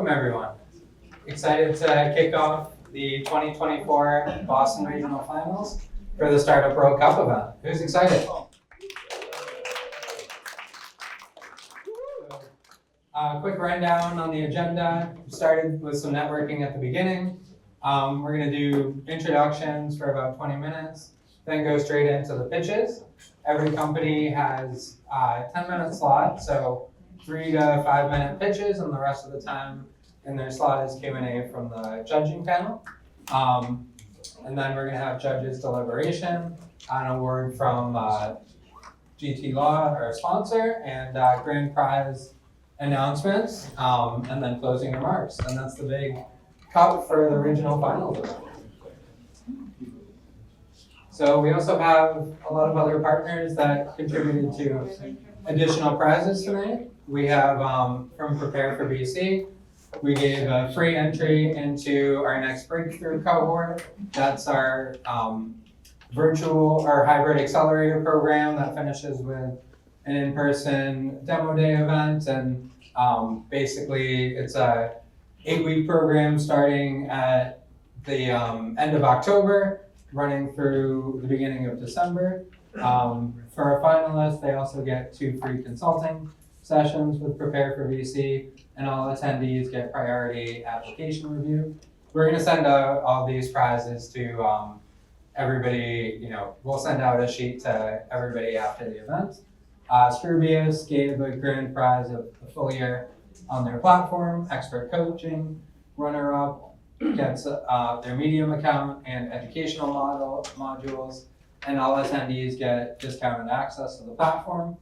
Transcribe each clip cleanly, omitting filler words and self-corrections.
Welcome everyone. Excited to kick off the 2024 Boston Regional Finals for the Startup World Cup event. Who's excited? Quick rundown on the agenda. We started with some networking at the beginning. We're going to do introductions for about 20 minutes, then go straight into the pitches. Every company has a 10-minute slot, so 3 to 5 minute pitches, and the rest of the time in their slot is Q&A from the judging panel. And then we're going to have judges' deliberation, an award from GT Law, our sponsor, and grand prize announcements, and then closing remarks. And that's the big cup for the regional finals event. So we also have a lot of other partners that contributed to additional prizes tonight. We have from Prepare for BC, we gave a free entry into our next breakthrough cohort. That's our virtual or hybrid accelerator program that finishes with an in-person demo day event. And basically it's a 8-week program starting at the end of October, running through the beginning of December. For our finalists, they also get 2 free consulting sessions with Prepare for VC, and all attendees get priority application review. We're going to send out all these prizes to everybody. We'll send out a sheet to everybody after the event. Scroobius gave a grand prize of the full year on their platform, expert coaching. Runner-up gets their Medium account and educational modules, and all attendees get discounted access to the platform.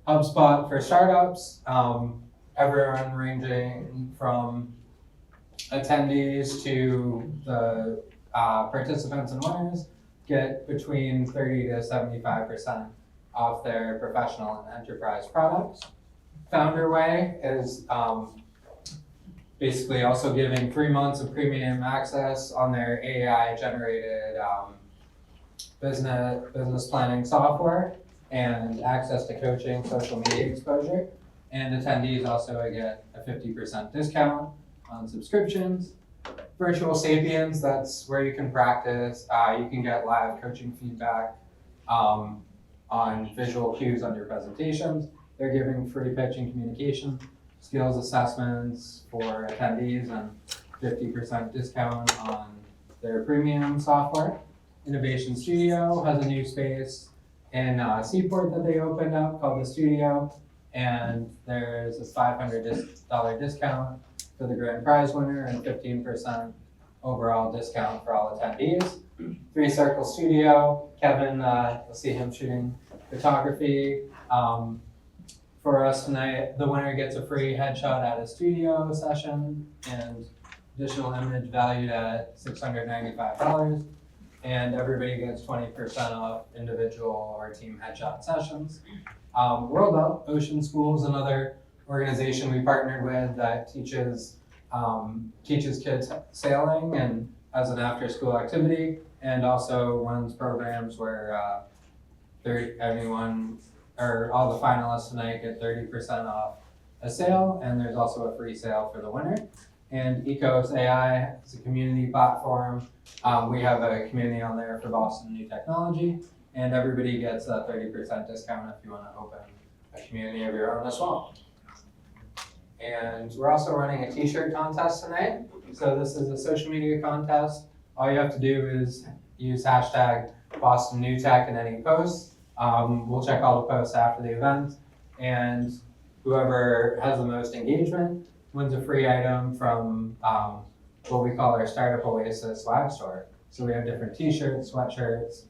HubSpot for startups, everyone ranging from attendees to the participants and winners get between 30 to 75% off their professional and enterprise products. Founder Way is basically also giving 3 months of premium access on their AI-generated business planning software and access to coaching, social media exposure. And attendees also get a 50% discount on subscriptions. Virtual Sapiens, that's where you can practice. You can get live coaching feedback on visual cues on your presentations. They're giving free pitching communication skills assessments for attendees and 50% discount on their premium software. Innovation Studio has a new space in Seaport that they opened up called The Studio, and there's a $500 discount for the grand prize winner and 15% overall discount for all attendees. 3 Circle Studio, Kevin, you'll see him shooting photography. For us tonight, the winner gets a free headshot at a studio session and additional image valued at $695. And everybody gets 20% off individual or team headshot sessions. World Ocean School is another organization we partnered with that teaches kids sailing and as an after-school activity, and also runs programs where everyone or all the finalists tonight get 30% off a sale, and there's also a free sale for the winner. And Ecos AI is a community platform. We have a community on there for Boston New Technology, and everybody gets a 30% discount if you want to open a community of your own as well. And we're also running a t-shirt contest tonight. So this is a social media contest. All you have to do is use hashtag Boston New Tech in any posts. We'll check all the posts after the event, and whoever has the most engagement wins a free item from what we call our Startup Oasis swag store. So we have different t-shirts, sweatshirts.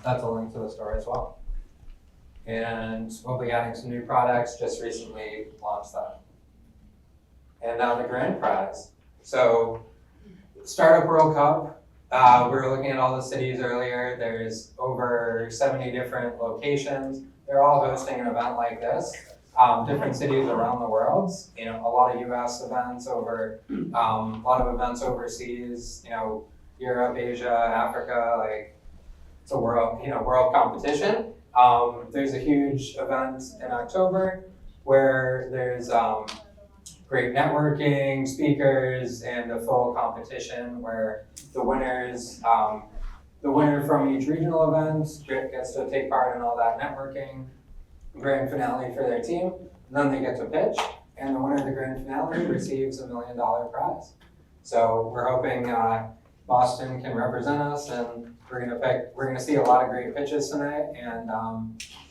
That's a link to the store as well. And we'll be adding some new products, just recently launched that. And now the grand prize. So Startup World Cup, we were looking at all the cities earlier. There's over 70 different locations. They're all hosting an event like this. Different cities around the world. A lot of U.S. events a lot of events overseas. Europe, Asia, Africa. It's a world competition. There's a huge event in October where there's great networking, speakers, and a full competition where the winners, the winner from each regional event gets to take part in all that networking, grand finale for their team, and then they get to pitch, and the winner of the grand finale receives $1 million prize. So we're hoping Boston can represent us, and we're gonna see a lot of great pitches tonight, and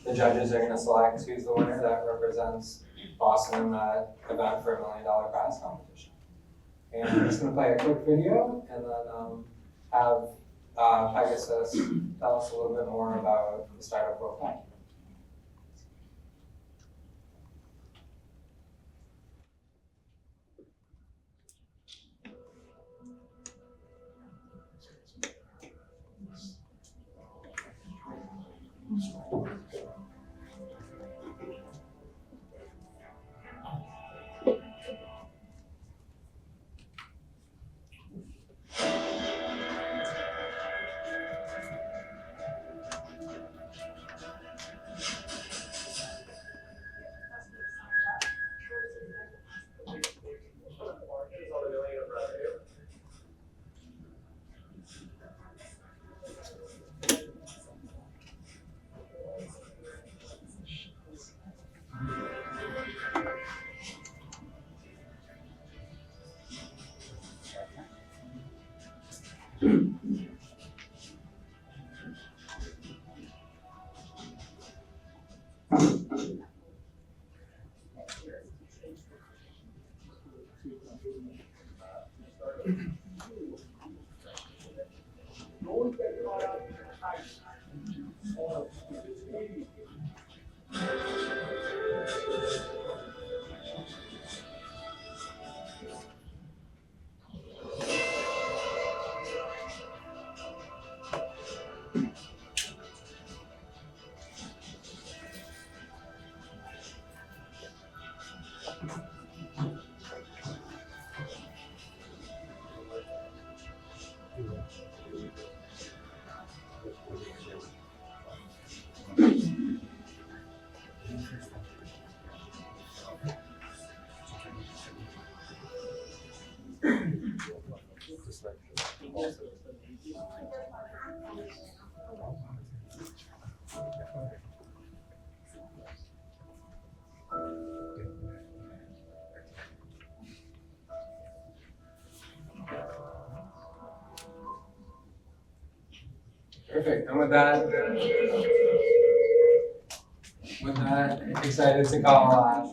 the judges are gonna select who's the winner that represents Boston in the event for $1 million prize competition. And I'm just gonna play a quick video, and then have Pegasus tell us a little bit more about the Startup World Cup. Perfect. And with that, excited to call Sean.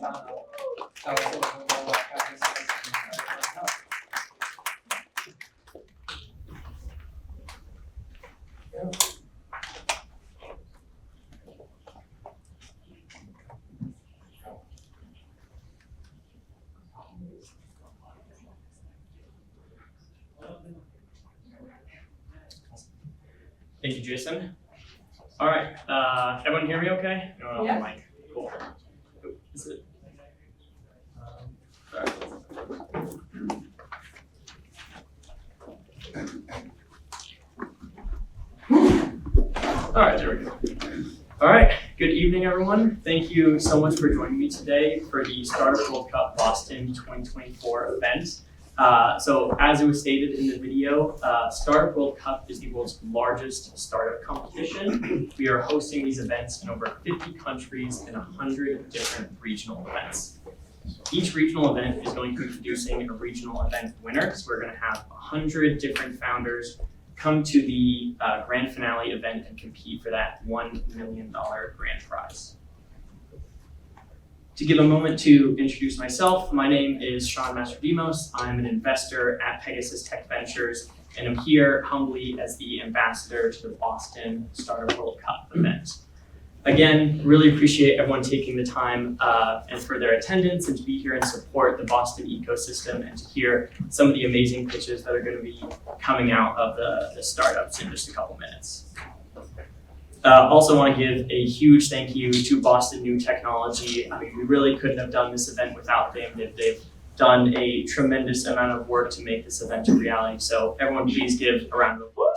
Tell us a little bit more about Pegasus. Thank you, Jason. All right, everyone hear me okay? No, Yeah. Mic. Cool. Is it? All right, there we go. All right, good evening, everyone. Thank you so much for joining me today for the Startup World Cup Boston 2024 event. So as it was stated in the video, Startup World Cup is the world's largest startup competition. We are hosting these events in over 50 countries and 100 different regional events. Each regional event is going to be producing a regional event winner. So we're going to have 100 different founders come to the grand finale event and compete for that $1 million grand prize. To give a moment to introduce myself, my name is Sean Mastrodimos. I'm an investor at Pegasus Tech Ventures, and I'm here humbly as the ambassador to the Boston Startup World Cup event. Again, really appreciate everyone taking the time and for their attendance and to be here and support the Boston ecosystem and to hear some of the amazing pitches that are going to be coming out of the startups in just a couple minutes. Also want to give a huge thank you to Boston New Technology. I mean, we really couldn't have done this event without them. They've done a tremendous amount of work to make this event a reality. So everyone please give a round of applause.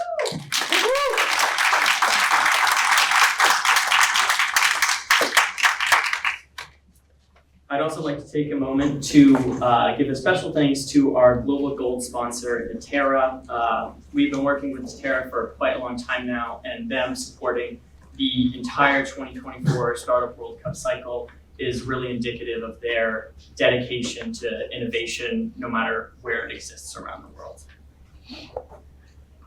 I'd also like to take a moment to give a special thanks to our global gold sponsor, Natera. We've been working with Natera for quite a long time now, and them supporting the entire 2024 Startup World Cup cycle is really indicative of their dedication to innovation, no matter where it exists around the world.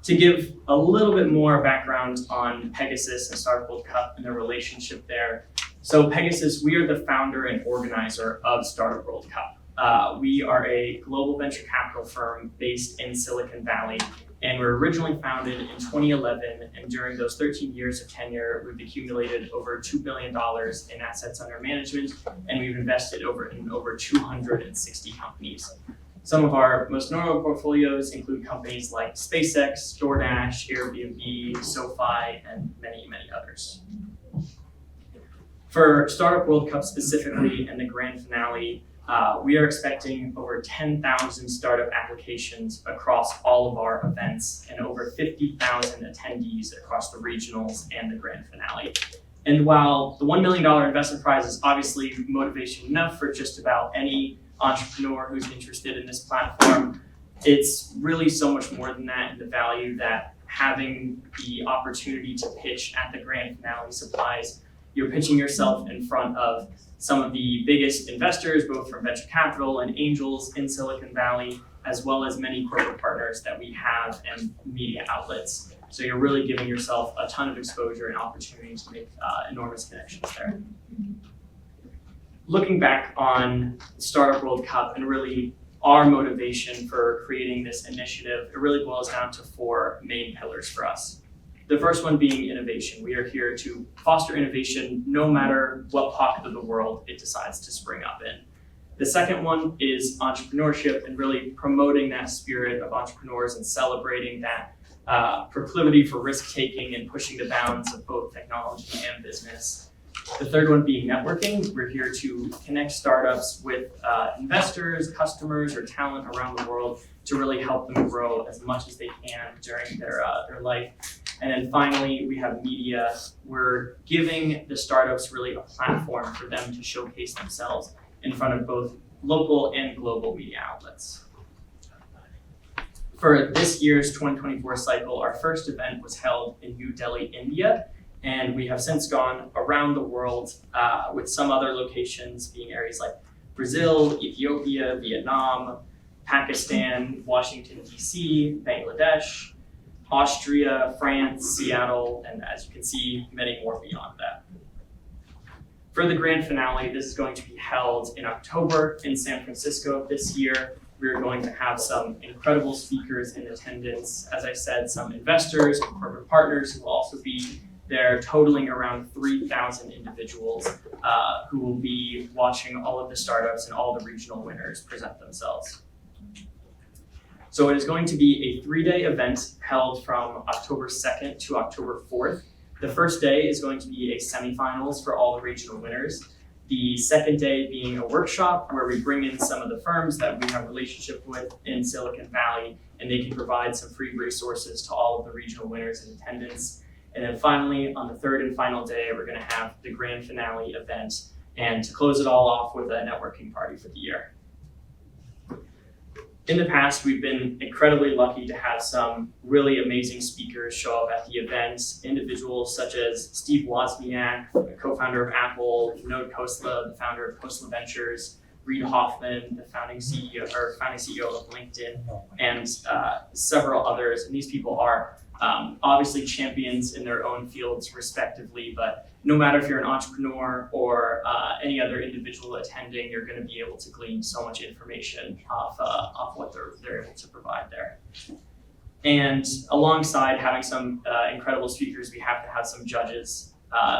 To give a little bit more background on Pegasus and Startup World Cup and the relationship there. So Pegasus, we are the founder and organizer of Startup World Cup. We are a global venture capital firm based in Silicon Valley, and we were originally founded in 2011, and during those 13 years of tenure, we've accumulated over $2 billion in assets under management, and we've invested in over 260 companies. Some of our most notable portfolios include companies like SpaceX, DoorDash, Airbnb, SoFi, and many, many others. For Startup World Cup specifically and the grand finale, we are expecting over 10,000 startup applications across all of our events and over 50,000 attendees across the regionals and the grand finale. And while the $1 million investment prize is obviously motivation enough for just about any entrepreneur who's interested in this platform, it's really so much more than that, and the value that having the opportunity to pitch at the grand finale supplies. You're pitching yourself in front of some of the biggest investors, both from venture capital and angels in Silicon Valley, as well as many corporate partners that we have and media outlets. So you're really giving yourself a ton of exposure and opportunity to make enormous connections there. Looking back on Startup World Cup and really our motivation for creating this initiative, it really boils down to 4 main pillars for us. The first one being innovation. We are here to foster innovation no matter what pocket of the world it decides to spring up in. The second one is entrepreneurship and really promoting that spirit of entrepreneurs and celebrating that proclivity for risk-taking and pushing the bounds of both technology and business. The third one being networking. We're here to connect startups with investors, customers, or talent around the world to really help them grow as much as they can during their life. And then finally, we have media. We're giving the startups really a platform for them to showcase themselves in front of both local and global media outlets. For this year's 2024 cycle, our first event was held in New Delhi, India, and we have since gone around the world with some other locations being areas like Brazil, Ethiopia, Vietnam, Pakistan, Washington, DC, Bangladesh, Austria, France, Seattle, and as you can see, many more beyond that. For the grand finale, this is going to be held in October in San Francisco this year. We're going to have some incredible speakers in attendance. As I said, some investors and corporate partners who will also be there, totaling around 3,000 individuals who will be watching all of the startups and all the regional winners present themselves. So it is going to be a 3-day event held from October 2nd to October 4th. The first day is going to be a semifinals for all the regional winners. The second day being a workshop where we bring in some of the firms that we have a relationship with in Silicon Valley, and they can provide some free resources to all of the regional winners in attendance. And then finally, on the third and final day, we're going to have the grand finale event, and to close it all off with a networking party for the year. In the past, we've been incredibly lucky to have some really amazing speakers show up at the events. Individuals such as Steve Wozniak, the co-founder of Apple, Vinod Khosla, the founder of Khosla Ventures, Reid Hoffman, the founding CEO of LinkedIn, and several others. And these people are obviously champions in their own fields respectively, but no matter if you're an entrepreneur or any other individual attending, you're going to be able to glean so much information off what they're able to provide there. And alongside having some incredible speakers, we have to have some judges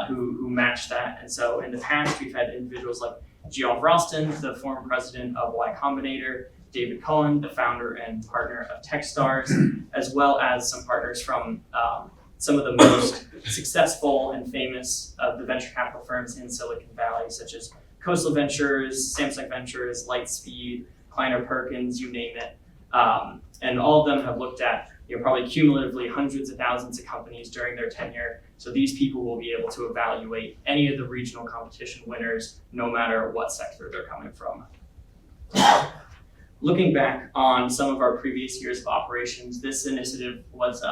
who match that. And so in the past, we've had individuals like Geoff Ralston, the former president of Y Combinator, David Cohen, the founder and partner of Techstars, as well as some partners from some of the most successful and famous of the venture capital firms in Silicon Valley, such as Khosla Ventures, Samsung Ventures, Lightspeed, Kleiner Perkins, you name it. And all of them have looked at probably cumulatively hundreds of thousands of companies during their tenure. So these people will be able to evaluate any of the regional competition winners, no matter what sector they're coming from. Looking back on some of our previous years of operations, this initiative was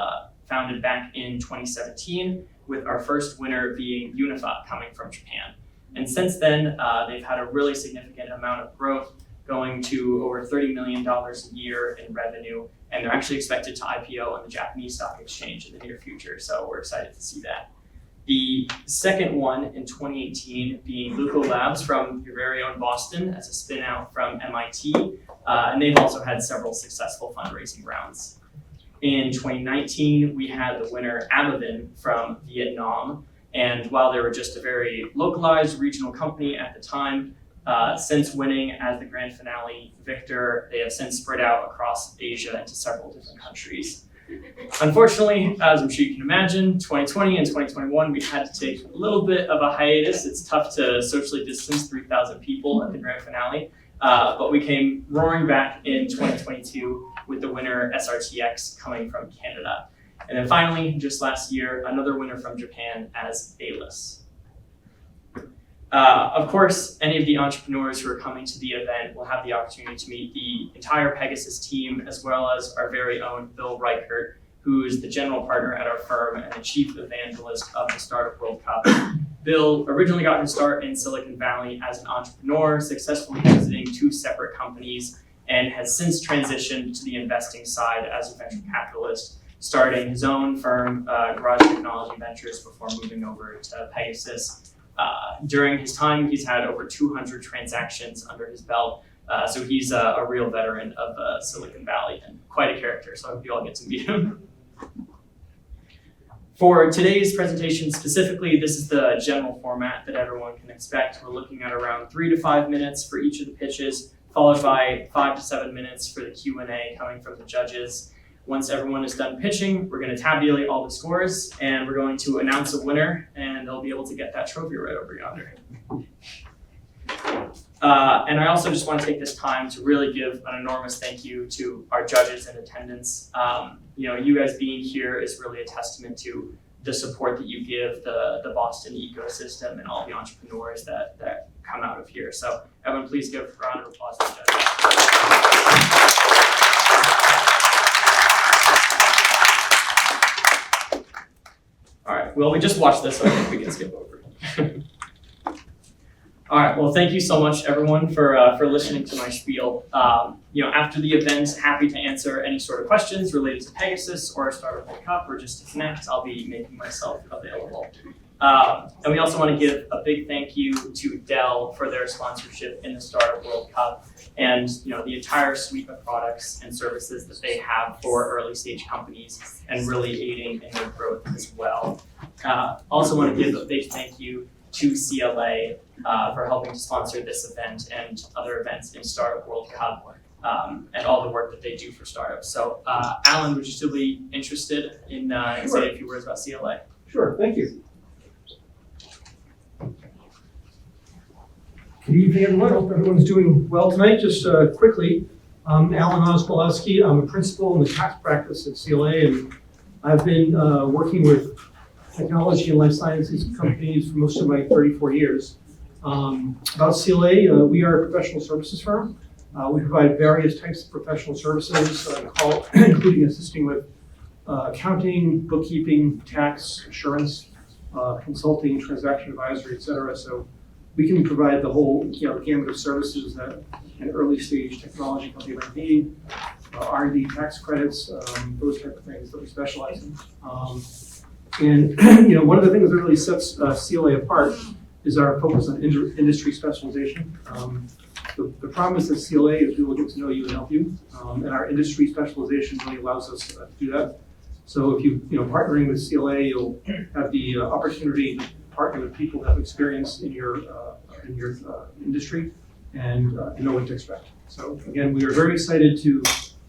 founded back in 2017, with our first winner being Unifa coming from Japan. And since then, they've had a really significant amount of growth, going to over $30 million a year in revenue, and they're actually expected to IPO on the Japanese stock exchange in the near future, so we're excited to see that. The second one in 2018 being Luco Labs from your very own Boston as a spin out from MIT, and they've also had several successful fundraising rounds. In 2019, we had the winner Abavin from Vietnam, and while they were just a very localized regional company at the time, since winning as the grand finale victor, they have since spread out across Asia into several different countries. Unfortunately, as I'm sure you can imagine, 2020 and 2021, we had to take a little bit of a hiatus. It's tough to socially distance 3,000 people at the grand finale, but we came roaring back in 2022 with the winner SRTX coming from Canada. And then finally, just last year, another winner from Japan as A-List. Of course, any of the entrepreneurs who are coming to the event will have the opportunity to meet the entire Pegasus team, as well as our very own Bill Reichert, who is the general partner at our firm and the chief evangelist of the Startup World Cup. Bill originally got his start in Silicon Valley as an entrepreneur, successfully exiting 2 separate companies, and has since transitioned to the investing side as a venture capitalist, starting his own firm, Garage Technology Ventures, before moving over to Pegasus. During his time, he's had over 200 transactions under his belt, so he's a real veteran of Silicon Valley and quite a character, so I hope you all get to meet him. For today's presentation specifically, this is the general format that everyone can expect. We're looking at around 3 to 5 minutes for each of the pitches, followed by 5 to 7 minutes for the Q&A coming from the judges. Once everyone is done pitching, we're going to tabulate all the scores, and we're going to announce a winner, and they'll be able to get that trophy right over yonder. And I also just want to take this time to really give an enormous thank you to our judges in attendance. You guys being here is really a testament to the support that you give the Boston ecosystem and all the entrepreneurs that come out of here. So everyone, please give a round of applause to the judges. All right, well, we just watched this, so I think we can skip over it. All right, well, thank you so much, everyone, for listening to my spiel. After the event, happy to answer any sort of questions related to Pegasus or Startup World Cup, or just to connect. I'll be making myself available. And we also want to give a big thank you to Dell for their sponsorship in the Startup World Cup, and the entire suite of products and services that they have for early stage companies, and really aiding in their growth as well. Also want to give a big thank you to CLA for helping to sponsor this event and other events in Startup World Cup, and all the work that they do for startups. So Alan, would you still be interested in saying a few words about CLA? Sure, thank you. Good evening, everyone. Hope everyone's doing well tonight. Just quickly, I'm Alan Osbolowski. I'm a principal in the tax practice at CLA, and I've been working with technology and life sciences companies for most of my 34 years. About CLA, we are a professional services firm. We provide various types of professional services, including assisting with accounting, bookkeeping, tax, assurance, consulting, transaction advisory, et cetera. So we can provide the whole gamut of services that an early stage technology company might need, R&D tax credits, those type of things that we specialize in. And one of the things that really sets CLA apart is our focus on industry specialization. The promise at CLA is we will get to know you and help you, and our industry specialization really allows us to do that. So if partnering with CLA, you'll have the opportunity to partner with people that have experience in your industry and know what to expect. So again, we are very excited to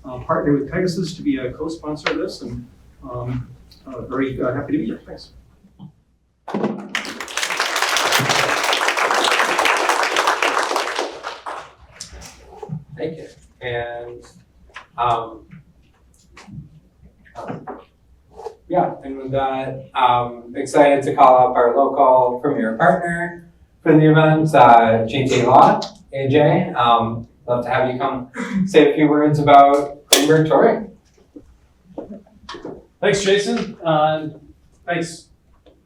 partner with Pegasus to be a co-sponsor of this, and very happy to be here. Thanks. Thank you. And Yeah, and with that, excited to call up our local premier partner for the event, GT Law, AJ. Love to have you come say a few words about Greenberg Touring. Thanks, Jason. Thanks,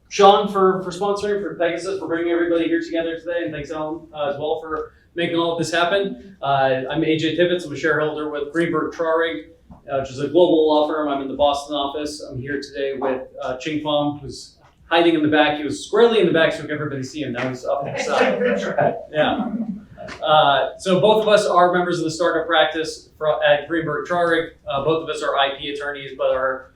Sean, for sponsoring, for Pegasus, for bringing everybody here together today, and thanks, Alan, as well, for making all of this happen. I'm AJ Tibbetts. I'm a shareholder with Greenberg Traurig, which is a global law firm. I'm in the Boston office. I'm here today with Ching Fong, who's hiding in the back. He was squarely in the back so everybody see him. Now he's up on the side. Yeah. So both of us are members of the startup practice at Greenberg Traurig. Both of us are IP attorneys, but our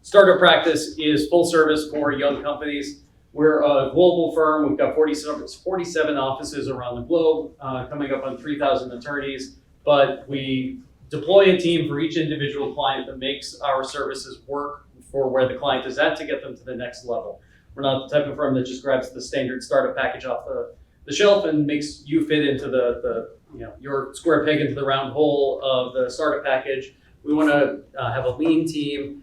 startup practice is full service for young companies. We're a global firm. We've got 47 offices around the globe, coming up on 3,000 attorneys, but we deploy a team for each individual client that makes our services work for where the client is at to get them to the next level. We're not the type of firm that just grabs the standard startup package off the shelf and makes you fit into your square peg into the round hole of the startup package. We want to have a lean team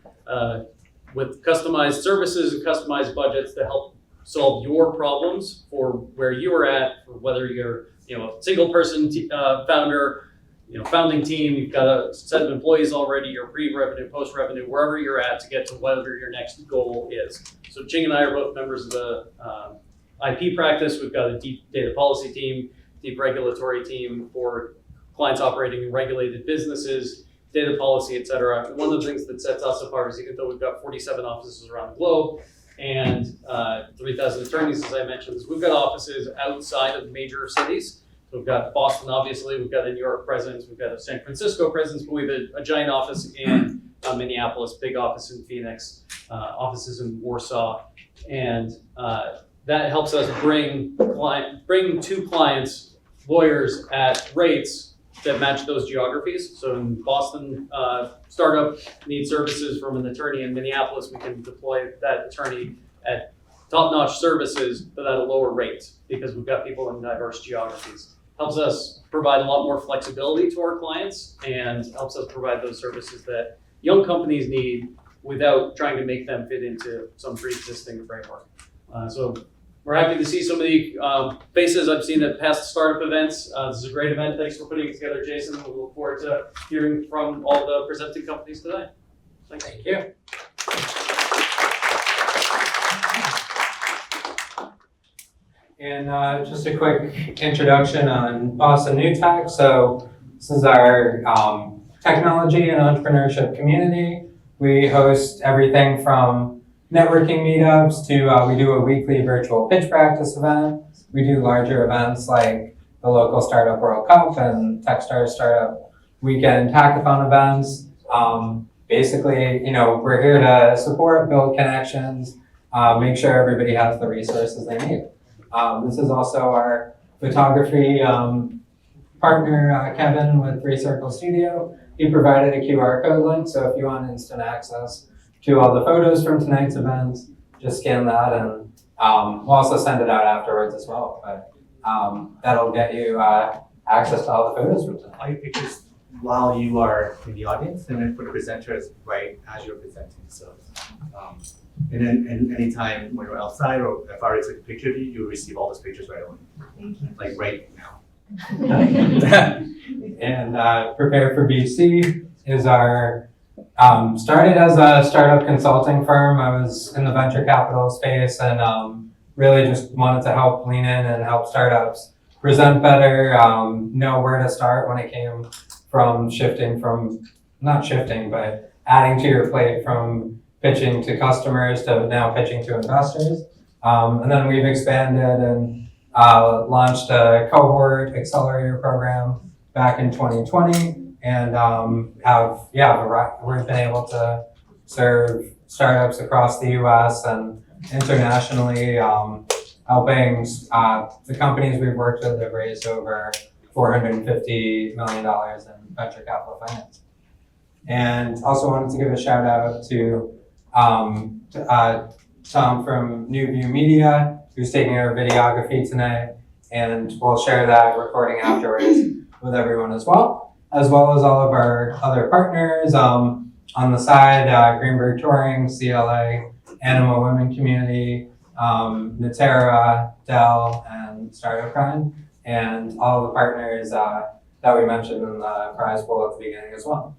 with customized services and customized budgets to help solve your problems for where you are at, for whether you're a single person founder, founding team, you've got a set of employees already, you're pre-revenue, post-revenue, wherever you're at to get to whatever your next goal is. So Ching and I are both members of the IP practice. We've got a deep data policy team, deep regulatory team for clients operating in regulated businesses, data policy, et cetera. One of the things that sets us apart is even though we've got 47 offices around the globe and 3,000 attorneys, as I mentioned, is we've got offices outside of major cities. So we've got Boston, obviously, we've got a New York presence, we've got a San Francisco presence, but we have a giant office in Minneapolis, big office in Phoenix, offices in Warsaw, and that helps us bring to clients lawyers at rates that match those geographies. So in Boston, startup needs services from an attorney. In Minneapolis, we can deploy that attorney at top-notch services, but at a lower rate because we've got people in diverse geographies. Helps us provide a lot more flexibility to our clients and helps us provide those services that young companies need without trying to make them fit into some pre-existing framework. So we're happy to see some of the faces I've seen at past startup events. This is a great event. Thanks for putting it together, Jason. We look forward to hearing from all the presenting companies today. Thanks. Thank you. And just a quick introduction on Boston New Tech. So this is our technology and entrepreneurship community. We host everything from networking meetups to we do a weekly virtual pitch practice event. We do larger events like the local Startup World Cup and Techstars Startup Weekend Hackathon events. Basically, we're here to support, build connections, make sure everybody has the resources they need. This is also our photography partner, Kevin with 3 Circle Studio. He provided a QR code link, so if you want instant access to all the photos from tonight's event, just scan that and we'll also send it out afterwards as well. But that'll get you access to all the photos from tonight. All your pictures while you are in the audience, and then for the presenters right as you're presenting. So, and then anytime when you're outside or if I already took a picture of you, you'll receive all those pictures right away. Thank you. Like right now. And Prepare for BC is our, started as a startup consulting firm. I was in the venture capital space and really just wanted to help lean in and help startups present better, know where to start when it came from but adding to your plate from pitching to customers to now pitching to investors. And then we've expanded and launched a cohort accelerator program back in 2020 and we've been able to serve startups across the US and internationally, helping the companies we've worked with have raised over $450 million in venture capital finance. And also wanted to give a shout out to Tom from New View Media, who's taking our videography tonight, and we'll share that recording afterwards with everyone as well as all of our other partners. On the side, Greenberg Touring, CLA, Anima Women Community, Natera, Dell, and Startup Grind, and all the partners that we mentioned in the prize pool at the beginning as well.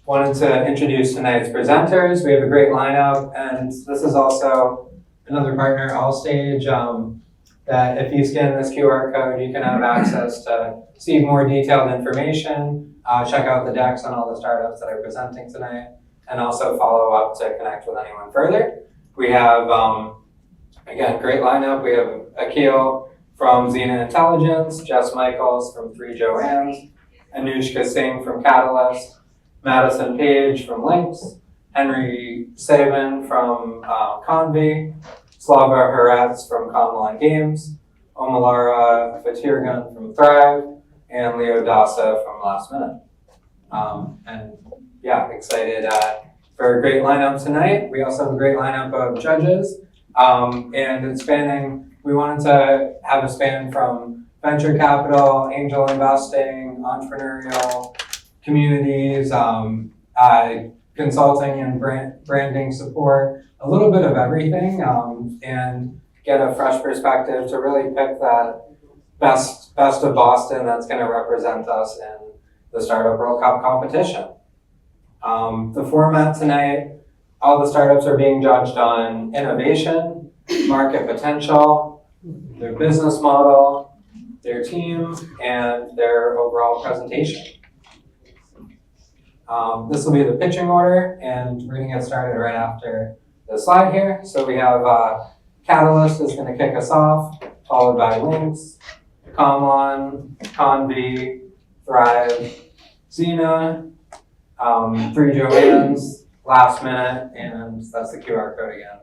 Wanted to introduce tonight's presenters. We have a great lineup, and this is also another partner, Allstage, that if you scan this QR code, you can have access to see more detailed information, check out the decks on all the startups that are presenting tonight, and also follow up to connect with anyone further. We have, again, great lineup. We have Akhil from XENA Intelligence, Jess Michaels from 3 Joannes, Anushka Singh from Catalyst, Madison Page from Lynx, Henry Saban from Convy, Slava Haratz from Comline Games, Omalara Fatirgan from Thrive, and Leo Dasa from Last Minute. And yeah, excited for a great lineup tonight. We also have a great lineup of judges, and it's spanning, we wanted to have a span from venture capital, angel investing, entrepreneurial, communities, consulting and branding support, a little bit of everything, and get a fresh perspective to really pick that best of Boston that's going to represent us in the Startup World Cup competition. The format tonight, all the startups are being judged on innovation, market potential, their business model, their team, and their overall presentation. This will be the pitching order, and we're going to get started right after the slide here. So we have Catalyst is going to kick us off, followed by Lynx, Comlon, Convy, Thrive, XENA, 3 Joannes, Last Minute, and that's the QR code again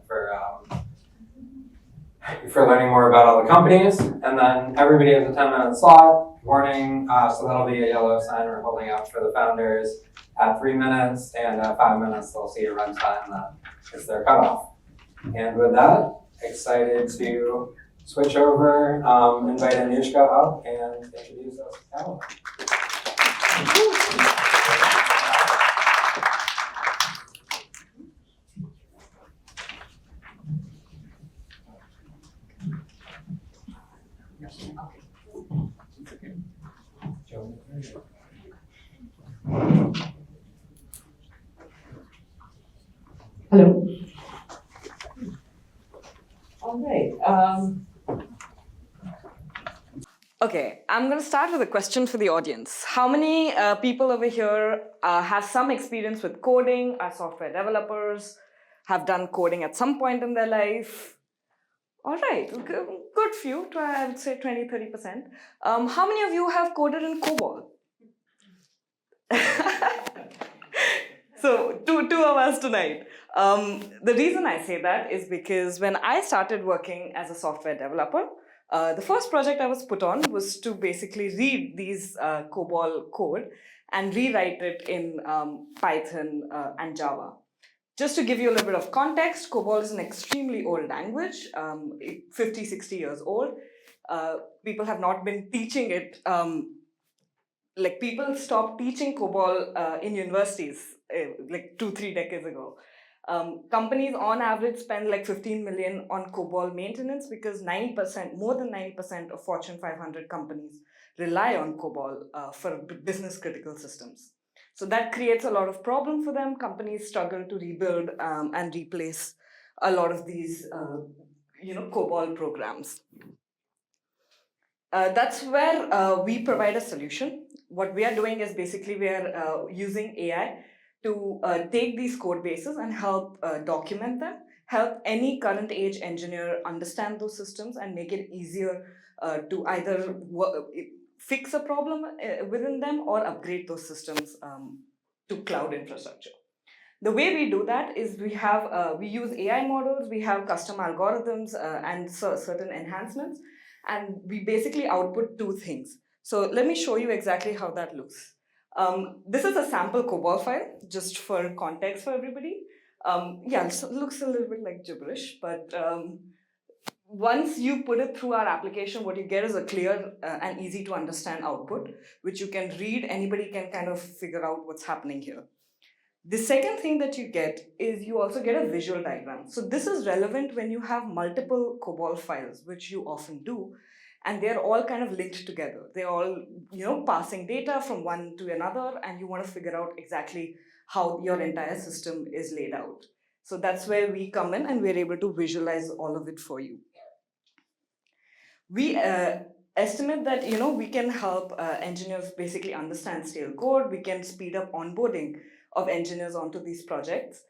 for learning more about all the companies. And then everybody has a 10-minute slot, warning, so that'll be a yellow sign we're holding up for the founders at 3 minutes, and at 5 minutes they'll see a runtime that is their cutoff. And with that, excited to switch over, invite Anushka up and introduce us to Cal. Hello. All right. Okay, I'm going to start with a question for the audience. How many people over here have some experience with coding, are software developers, have done coding at some point in their life? All right, good few, I would say 20-30%. How many of you have coded in COBOL? So, two of us tonight. The reason I say that is because when I started working as a software developer, the first project I was put on was to basically read these COBOL code and rewrite it in Python and Java. Just to give you a little bit of context, COBOL is an extremely old language, 50, 60 years old. People have not been teaching it. Like people stopped teaching COBOL in universities like 2-3 decades ago. Companies on average spend like 15 million on COBOL maintenance because 90%, more than 90% of Fortune 500 companies rely on COBOL for business critical systems. So that creates a lot of problem for them. Companies struggle to rebuild and replace a lot of these COBOL programs. That's where we provide a solution. What we are doing is basically we are using AI to take these code bases and help document them, help any current age engineer understand those systems and make it easier to either fix a problem within them or upgrade those systems to cloud infrastructure. The way we do that is we use AI models, we have custom algorithms and certain enhancements, and we basically output 2 things. So let me show you exactly how that looks. This is a sample COBOL file, just for context for everybody. Yeah, it looks a little bit like gibberish, but once you put it through our application, what you get is a clear and easy to understand output, which you can read. Anybody can kind of figure out what's happening here. The second thing that you get is you also get a visual diagram. So this is relevant when you have multiple COBOL files, which you often do, and they're all kind of linked together. They're all, passing data from one to another, and you want to figure out exactly how your entire system is laid out. So that's where we come in, and we're able to visualize all of it for you. We estimate that we can help engineers basically understand stale code. We can speed up onboarding of engineers onto these projects,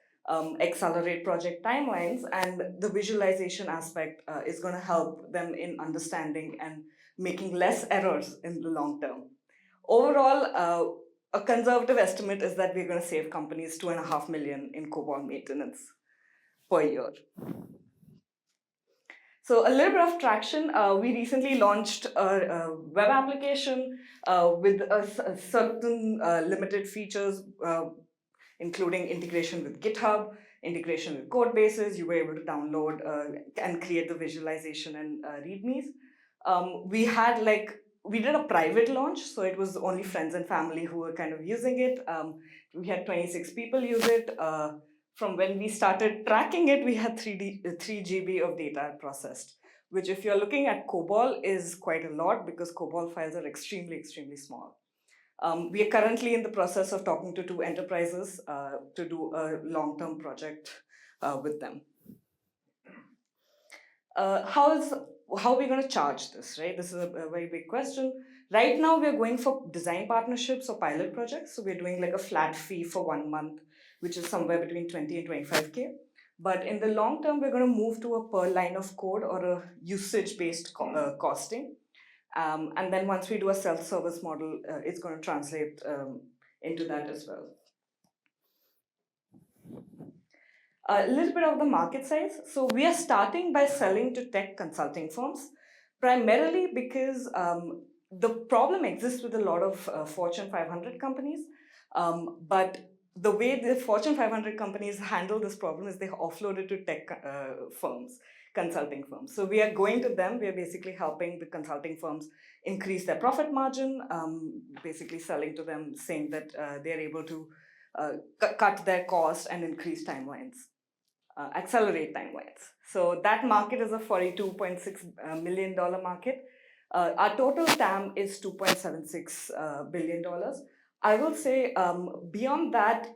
accelerate project timelines, and the visualization aspect is going to help them in understanding and making less errors in the long term. Overall, a conservative estimate is that we're going to save companies $2.5 million in COBOL maintenance per year. So a little bit of traction. We recently launched a web application with a certain limited features, including integration with GitHub, integration with code bases. You were able to download and create the visualization and readmes. We did a private launch, so it was only friends and family who were kind of using it. We had 26 people use it. From when we started tracking it, we had 3 GB of data processed, which if you're looking at COBOL is quite a lot because COBOL files are extremely, extremely small. We are currently in the process of talking to 2 enterprises to do a long-term project with them. How are we going to charge this, right? This is a very big question. Right now, we're going for design partnerships or pilot projects. So we're doing like a flat fee for 1 month, which is somewhere between 20 and 25K. But in the long term, we're going to move to a per line of code or a usage-based costing. And then once we do a self-service model, it's going to translate into that as well. A little bit of the market size. So we are starting by selling to tech consulting firms, primarily because the problem exists with a lot of Fortune 500 companies. But the way the Fortune 500 companies handle this problem is they offload it to tech firms, consulting firms. So we are going to them. We are basically helping the consulting firms increase their profit margin, basically selling to them, saying that they're able to cut their cost and increase timelines. Accelerate timelines. So that market is a $42.6 million market. Our total TAM is $2.76 billion. I will say beyond that,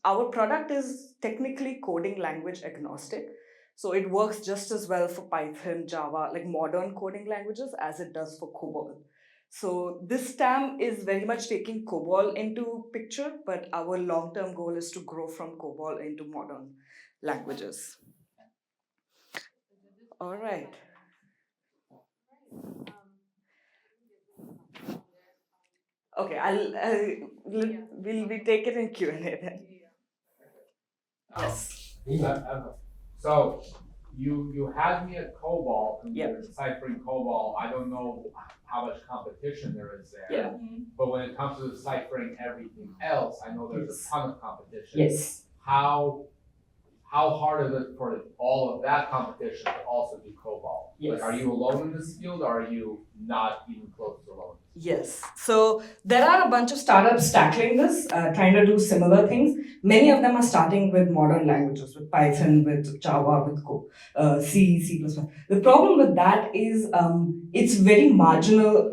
our product is technically coding language agnostic. So it works just as well for Python, Java, like modern coding languages as it does for COBOL. So this TAM is very much taking COBOL into picture, but our long-term goal is to grow from COBOL into modern languages. All right. Okay, we'll take it in Q&A then. Yes. So you had me at COBOL, and Yep. you're deciphering COBOL. I don't know how much competition there is there. Yeah. But when it comes to deciphering everything else, I know there's Yes. a ton of competition. Yes. How hard is it for all of that competition to also do COBOL? Yes. Like, are you alone in this field, or are you not even close to alone? Yes. So there are a bunch of startups tackling this, trying to do similar things. Many of them are starting with modern languages, with Python, with Java, with C, C++. The problem with that is it's very marginal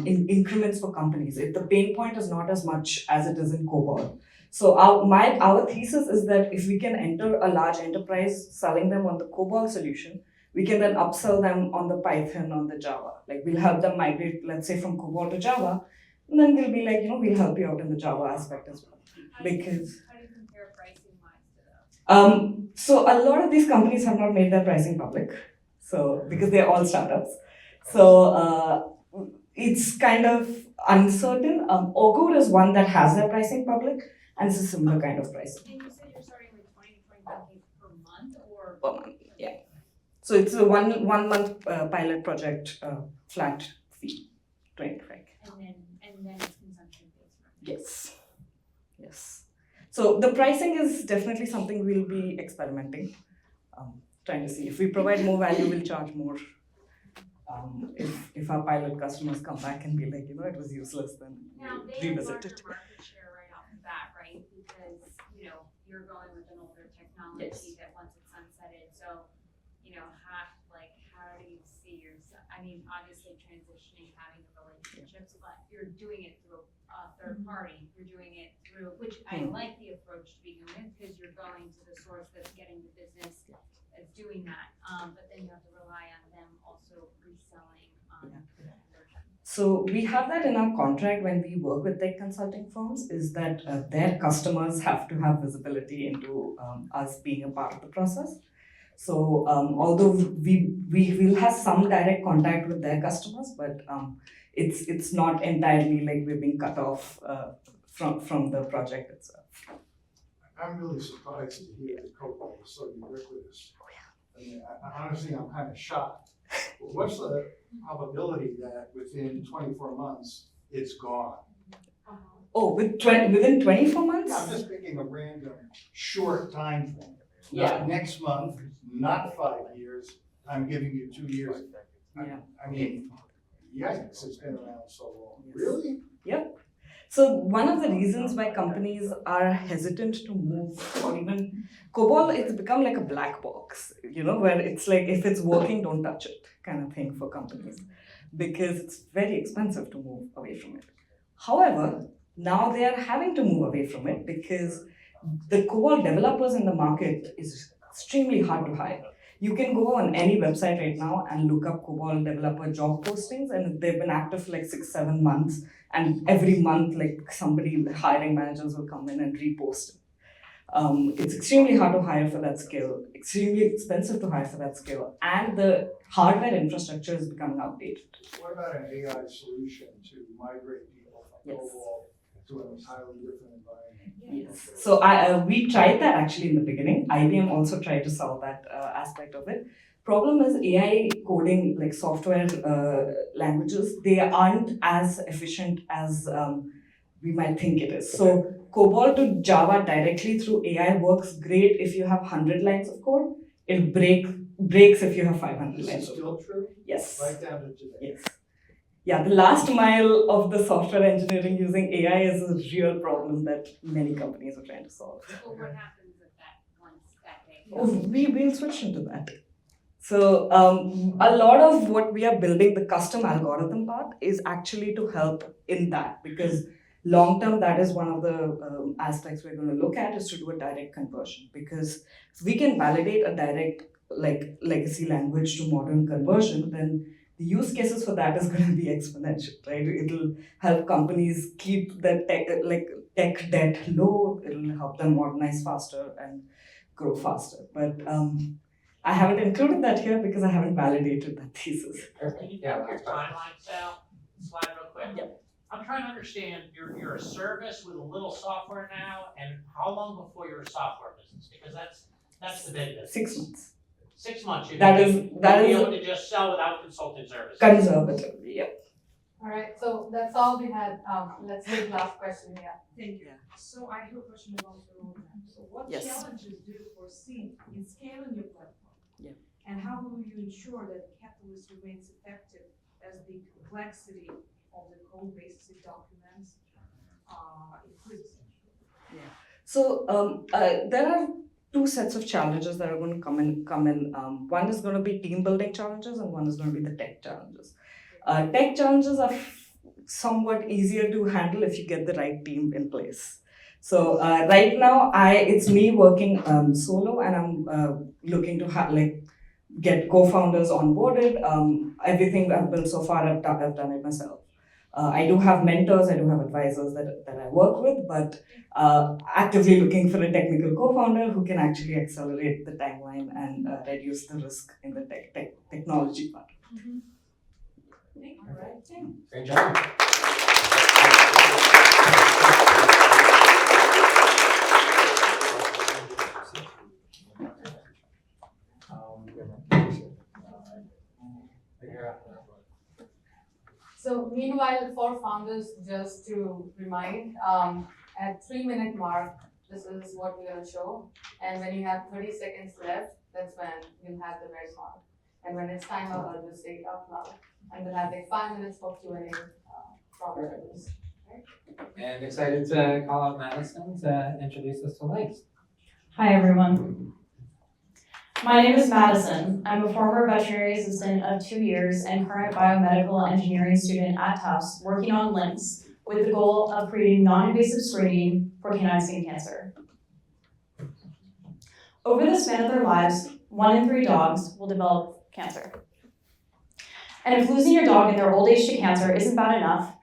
increments for companies. The pain point is not as much as it is in COBOL. So our thesis is that if we can enter a large enterprise selling them on the COBOL solution, we can then upsell them on the Python, on the Java. Like we'll help them migrate, let's say, from COBOL to Java, and then we'll be like, we'll help you out in the Java aspect as well. Because how do you compare pricing wise to that? So a lot of these companies have not made their pricing public. So because they're all startups. So it's kind of uncertain. Augur is one that has their pricing public, and it's a similar kind of pricing. And you said you're starting with 20 to 25K per month or? Per month, yeah. So it's a one month pilot project, flat fee, 25K. And then it's consumption based, right? Yes, yes. So the pricing is definitely something we'll be experimenting. trying to see if we provide more value, we'll charge more. If our pilot customers come back and be like, it was useless, then Now, we'll they have revisit larger it. market share right off the bat, right? Because, you're going with an older technology Yes. that once it's sunsetted, so, how do you see yourself? I mean, obviously transitioning, having the relationships, but you're doing it through a third party. You're doing it through, which I like the approach to begin with, because you're going to the source that's getting the business, that's doing that. But then you have to rely on them also reselling conversion. So we have that in our contract when we work with tech consulting firms, is that their customers have to have visibility into us being a part of the process. So although we will have some direct contact with their customers, but it's not entirely like we're being cut off from the project itself. I'm really surprised to hear that COBOL is so ubiquitous. I mean, honestly, I'm kind of shocked. What's the probability that within 24 months it's gone? Oh, within 24 months? Yeah, I'm just picking a random short time frame. Yeah. Not next month, not 5 years. I'm giving you 2 years. Yeah. I mean, yikes, it's been around so long. Yes. Really? Yep. So one of the reasons why companies are hesitant to move, or even COBOL, it's become like a black box, where it's like, if it's working, don't touch it kind of thing for companies, because it's very expensive to move away from it. However, now they are having to move away from it because the COBOL developers in the market is extremely hard to hire. You can go on any website right now and look up COBOL developer job postings, and they've been active for like 6-7 months. And every month, like hiring managers will come in and repost it. It's extremely hard to hire for that skill, extremely expensive to hire for that skill, and the hardware infrastructure is becoming outdated. What about an AI solution to migrate people from Yes. COBOL to an entirely different environment? Yes. So we tried that actually in the beginning. IBM also tried to solve that aspect of it. Problem is AI coding, like software languages, they aren't as efficient as we might think it is. So COBOL to Java directly through AI works great if you have 100 lines of code. It breaks if you have 500 This lines is of still code. true? Yes. Right down to today? Yes. Yeah, the last mile of the software engineering using AI is a real problem that many companies are trying to solve. So what happens if that day? Oh, we'll switch into that. So a lot of what we are building, the custom algorithm part, is actually to help in that, because long term, that is one of the aspects we're going to look at, is to do a direct conversion. Because if we can validate a direct legacy language to modern conversion, then the use cases for that is going to be exponential, right? It'll help companies keep the tech debt low. It'll help them modernize faster and grow faster. But I haven't included that here because I haven't validated that thesis. Can you Yeah, take your that's fine. timeline slide real quick? Yep. I'm trying to understand, you're a service with a little software now, and how long before you're a software business? Because that's the big business. 6 months. 6 months, you'd That be is able to just sell without consulting services. conservative. Yep. All right, so that's all we had. Let's take last question here. Thank you. Yeah. So I have a question about the roadmap. So what Yes. challenges do you foresee in scaling your platform? Yeah. And how will you ensure that Catalyst remains effective as the complexity of the code bases it documents increases? So there are 2 sets of challenges that are going to come in. One is going to be team building challenges, and one is going to be the tech challenges. Tech challenges are somewhat easier to handle if you get the right team in place. So right now, it's me working solo, and I'm looking to get co-founders onboarded. Everything I've built so far, I've done it myself. I do have mentors, I do have advisors that I work with, but actively looking for a technical co-founder who can actually accelerate the timeline and reduce the risk in the technology part. Thank you, right? Great job. So meanwhile, for founders, just to remind, at 3-minute mark, this is what we're gonna show. And when you have 30 seconds left, that's when we'll have the red mark. And when it's time out, I'll just say it out loud. And we'll have like 5 minutes for Q&A from members. And excited to call out Madison to introduce us to links. Hi, everyone. My name is Madison. I'm a former veterinary assistant of 2 years and current biomedical engineering student at Tufts, working on links with the goal of creating non-invasive screening for canine skin cancer. Over the span of their lives, 1 in 3 dogs will develop cancer. And if losing your dog in their old age to cancer isn't bad enough,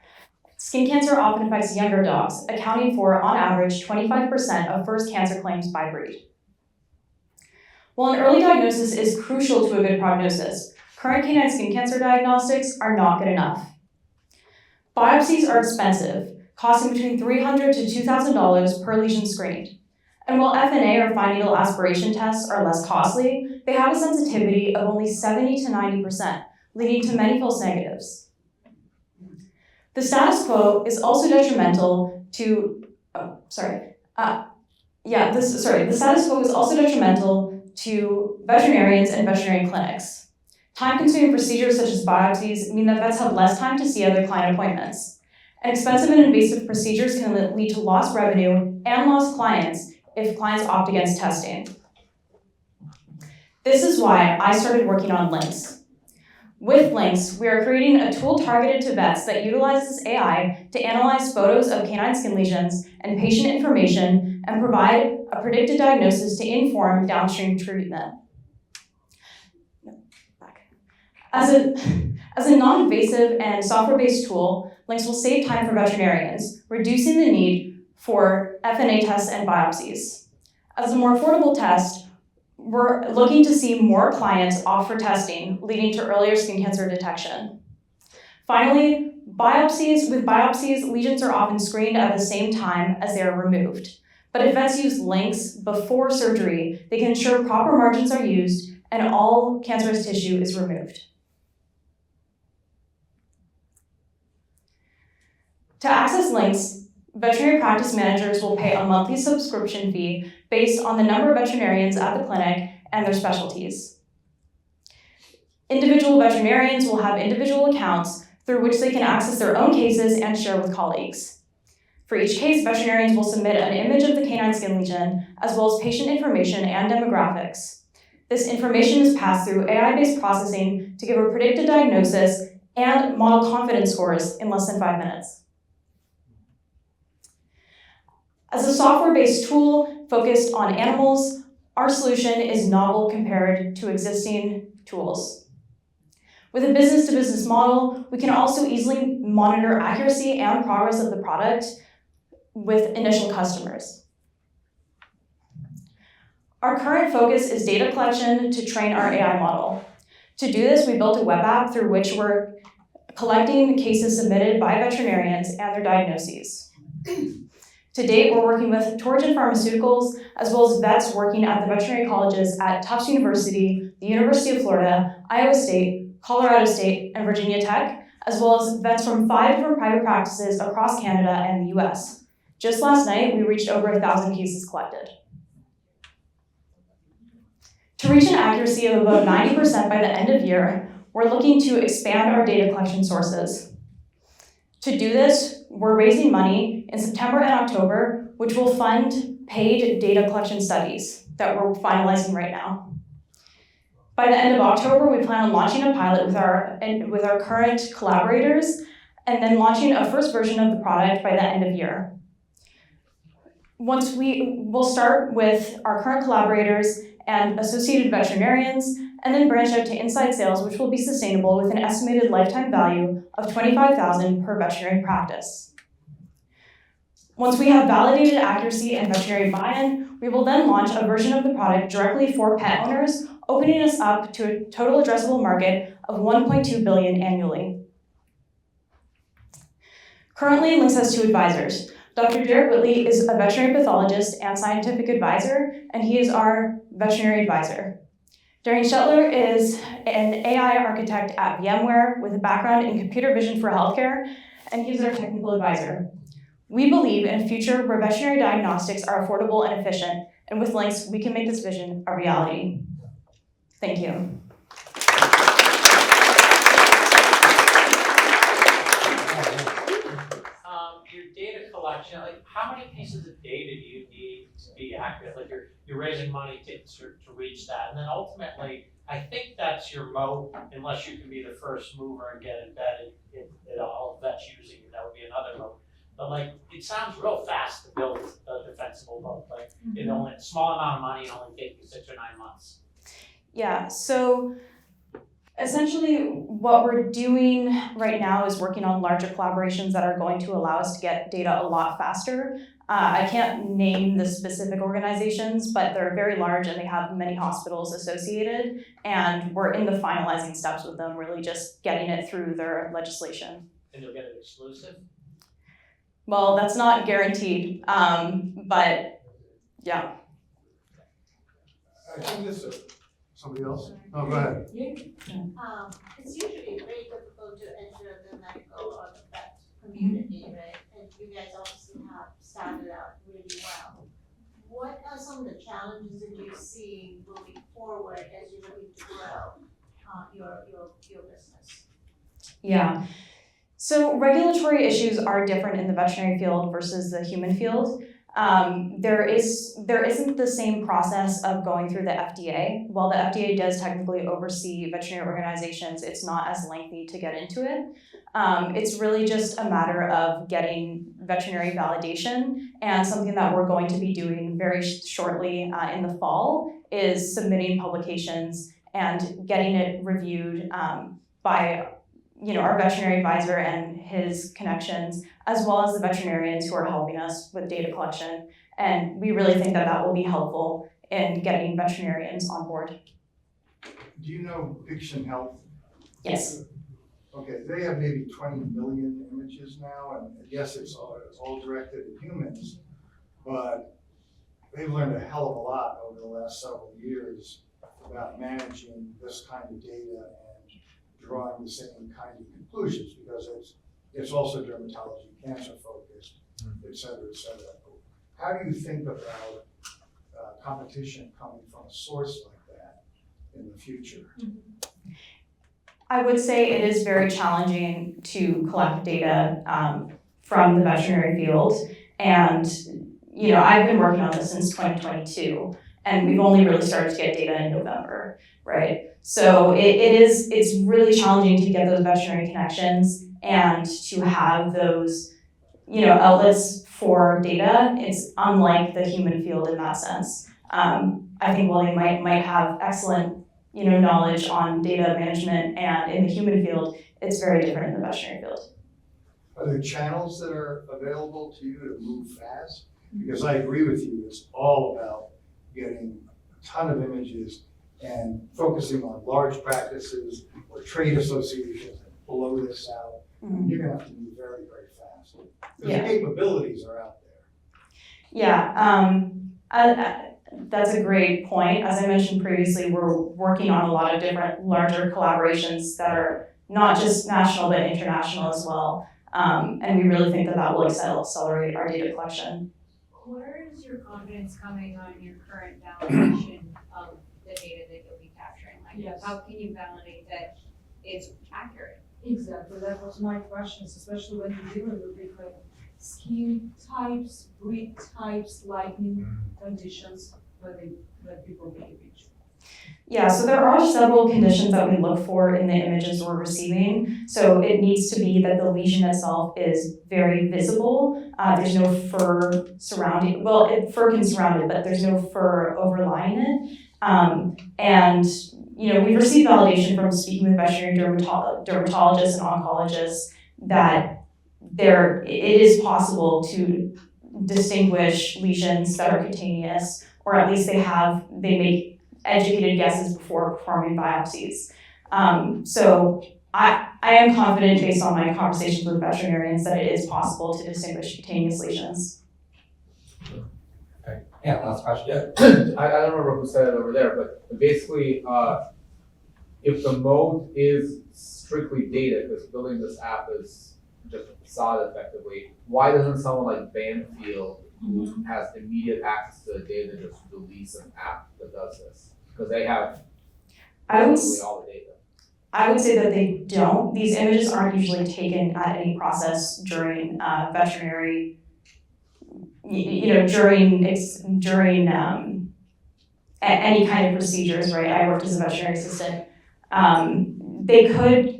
skin cancer often affects younger dogs, accounting for, on average, 25% of first cancer claims by breed. While an early diagnosis is crucial to a good prognosis, current canine skin cancer diagnostics are not good enough. Biopsies are expensive, costing between $300 to $2,000 per lesion screened. And while FNA or fine needle aspiration tests are less costly, they have a sensitivity of only 70 to 90%, leading to many false negatives. The status quo is also detrimental to, the status quo is also detrimental to veterinarians and veterinary clinics. Time-consuming procedures such as biopsies mean that vets have less time to see other client appointments. And expensive and invasive procedures can lead to lost revenue and lost clients if clients opt against testing. This is why I started working on links. With links, we are creating a tool targeted to vets that utilizes AI to analyze photos of canine skin lesions and patient information and provide a predicted diagnosis to inform downstream treatment. As a non-invasive and software-based tool, links will save time for veterinarians, reducing the need for FNA tests and biopsies. As a more affordable test, we're looking to see more clients opt for testing, leading to earlier skin cancer detection. Finally, with biopsies, lesions are often screened at the same time as they are removed. But if vets use links before surgery, they can ensure proper margins are used and all cancerous tissue is removed. To access links, veterinary practice managers will pay a monthly subscription fee based on the number of veterinarians at the clinic and their specialties. Individual veterinarians will have individual accounts through which they can access their own cases and share with colleagues. For each case, veterinarians will submit an image of the canine skin lesion, as well as patient information and demographics. This information is passed through AI-based processing to give a predicted diagnosis and model confidence scores in less than 5 minutes. As a software-based tool focused on animals, our solution is novel compared to existing tools. With a business-to-business model, we can also easily monitor accuracy and progress of the product with initial customers. Our current focus is data collection to train our AI model. To do this, we built a web app through which we're collecting cases submitted by veterinarians and their diagnoses. To date, we're working with Torgen Pharmaceuticals, as well as vets working at the veterinary colleges at Tufts University, the University of Florida, Iowa State, Colorado State, and Virginia Tech, as well as vets from 5 different private practices across Canada and the US. Just last night, we reached over 1,000 cases collected. To reach an accuracy of about 90% by the end of year, we're looking to expand our data collection sources. To do this, we're raising money in September and October, which will fund paid data collection studies that we're finalizing right now. By the end of October, we plan on launching a pilot with our current collaborators, and then launching a first version of the product by the end of year. We'll start with our current collaborators and associated veterinarians, and then branch out to inside sales, which will be sustainable with an estimated lifetime value of $25,000 per veterinary practice. Once we have validated accuracy and veterinary buy-in, we will then launch a version of the product directly for pet owners, opening us up to a total addressable market of $1.2 billion annually. Currently, Links has 2 advisors. Dr. Derek Whitley is a veterinary pathologist and scientific advisor, and he is our veterinary advisor. Darren Shetler is an AI architect at VMware with a background in computer vision for healthcare, and he's our technical advisor. We believe in a future where veterinary diagnostics are affordable and efficient, and with Links, we can make this vision a reality. Thank you. Your data collection, like how many pieces of data do you need to be accurate? Like you're raising money to reach that, and then ultimately, I think that's your moat, unless you can be the first mover and get embedded in all of that's using you, that would be another moat. But like, it sounds real fast to build a defensible moat, like it only, a small amount of money, it only takes you 6 or 9 months. Yeah, so essentially what we're doing right now is working on larger collaborations that are going to allow us to get data a lot faster. I can't name the specific organizations, but they're very large and they have many hospitals associated, and we're in the finalizing steps with them, really just getting it through their legislation. And you'll get it exclusive? Well, that's not guaranteed, but yeah. I think this is, somebody else? No, go ahead. It's usually very difficult to enter the medical or the vet community, right? And you guys obviously have started out really well. What are some of the challenges that you see moving forward as you're looking to grow your business? Yeah. So regulatory issues are different in the veterinary field versus the human field. There isn't the same process of going through the FDA. While the FDA does technically oversee veterinary organizations, it's not as lengthy to get into it. It's really just a matter of getting veterinary validation, and something that we're going to be doing very shortly in the fall is submitting publications and getting it reviewed by our veterinary advisor and his connections, as well as the veterinarians who are helping us with data collection. And we really think that that will be helpful in getting veterinarians on board. Do you know Piction Health? Yes. Okay, they have maybe 20 million images now, and yes, it's all directed at humans, but they've learned a hell of a lot over the last several years about managing this kind of data and drawing the same kind of conclusions, because it's also dermatology, cancer focused, et cetera, et cetera. How do you think about competition coming from a source like that in the future? I would say it is very challenging to collect data from the veterinary field. And, I've been working on this since 2022, and we've only really started to get data in November, right? So it's really challenging to get those veterinary connections and to have those, outlets for data. It's unlike the human field in that sense. I think while they might have excellent, knowledge on data management, and in the human field, it's very different in the veterinary field. Are there channels that are available to you to move fast? Because I agree with you, it's all about getting a ton of images and focusing on large practices or trade associations and blow this out. You're gonna have to move very, very fast. Because the capabilities are out there. Yeah, that's a great point. As I mentioned previously, we're working on a lot of different larger collaborations that are not just national, but international as well. And we really think that will accelerate our data collection. Where is your confidence coming on your current validation of the data that you'll be capturing? Like, how can you validate that it's accurate? Exactly, that was my questions, especially when you're dealing with different skin types, breed types, lighting conditions, when people make a picture. Yeah, so there are several conditions that we look for in the images we're receiving. So it needs to be that the lesion itself is very visible. There's no fur surrounding, fur can surround it, but there's no fur overlying it. And we've received validation from speaking with veterinary dermatologists and oncologists that it is possible to distinguish lesions that are cutaneous, or at least they make educated guesses before performing biopsies. So I am confident, based on my conversations with veterinarians, that it is possible to distinguish cutaneous lesions. Yeah, last question. Yeah, I don't remember who said it over there, but basically, if the mode is strictly data, because building this app is just a facade effectively, why doesn't someone like Banfield, who has immediate access to the data, just release an app that does this? Because they have I would, basically all the data. I would say that they don't. These images aren't usually taken at any process during veterinary, during any kind of procedures, right? I worked as a veterinary assistant. They could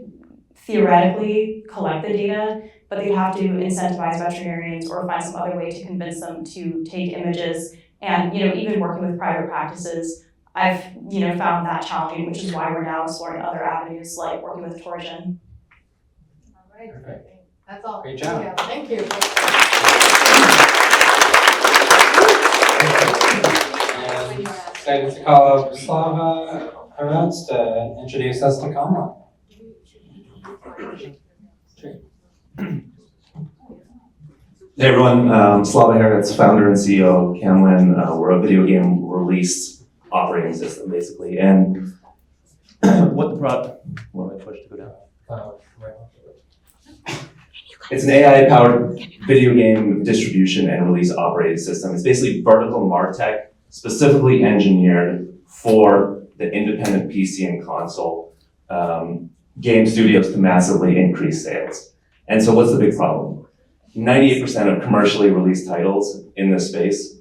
theoretically collect the data, but they'd have to incentivize veterinarians or find some other way to convince them to take images. And even working with private practices, I've found that challenging, which is why we're now exploring other avenues like working with Torsion. All right, Perfect. that's all. Great job. Yeah, thank you. And excited to call up Slava Arets to introduce us to Kamla. Hey everyone, Slava Heretz, founder and CEO of Camlin. We're a video game release operating system, basically. And what do I push to go down? It's an AI-powered video game distribution and release operating system. It's basically vertical martech, specifically engineered for the independent PC and console game studios to massively increase sales. And so what's the big problem? 98% of commercially released titles in this space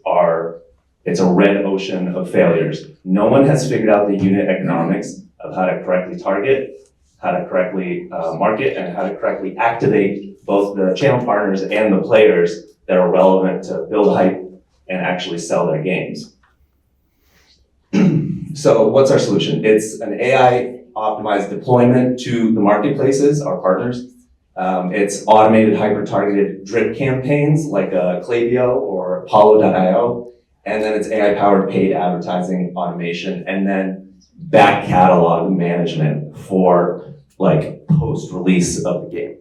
it's a red ocean of failures. No one has figured out the unit economics of how to correctly target, how to correctly market, and how to correctly activate both the channel partners and the players that are relevant to build hype and actually sell their games. So what's our solution? It's an AI optimized deployment to the marketplaces, our partners. It's automated hyper-targeted drip campaigns like Klaviyo or Apollo.io. And then it's AI-powered paid advertising automation, and then back catalog management for like post-release of the game.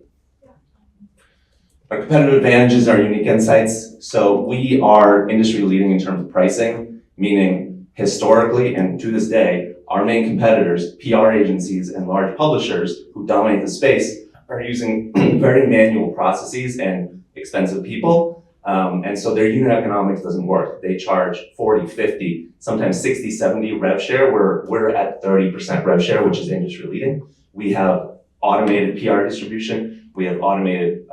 Our competitive advantages are unique insights. So we are industry leading in terms of pricing, meaning historically and to this day, our main competitors, PR agencies and large publishers who dominate the space, are using very manual processes and expensive people. And so their unit economics doesn't work. They charge 40, 50, sometimes 60, 70 rev share. We're at 30% rev share, which is industry leading. We have automated PR distribution. We have automated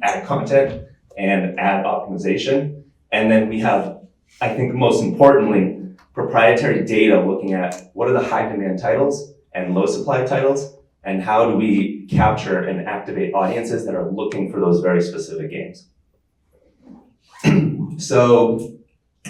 ad content and ad optimization. And then we have, I think most importantly, proprietary data looking at what are the high demand titles and low supply titles, and how do we capture and activate audiences that are looking for those very specific games. So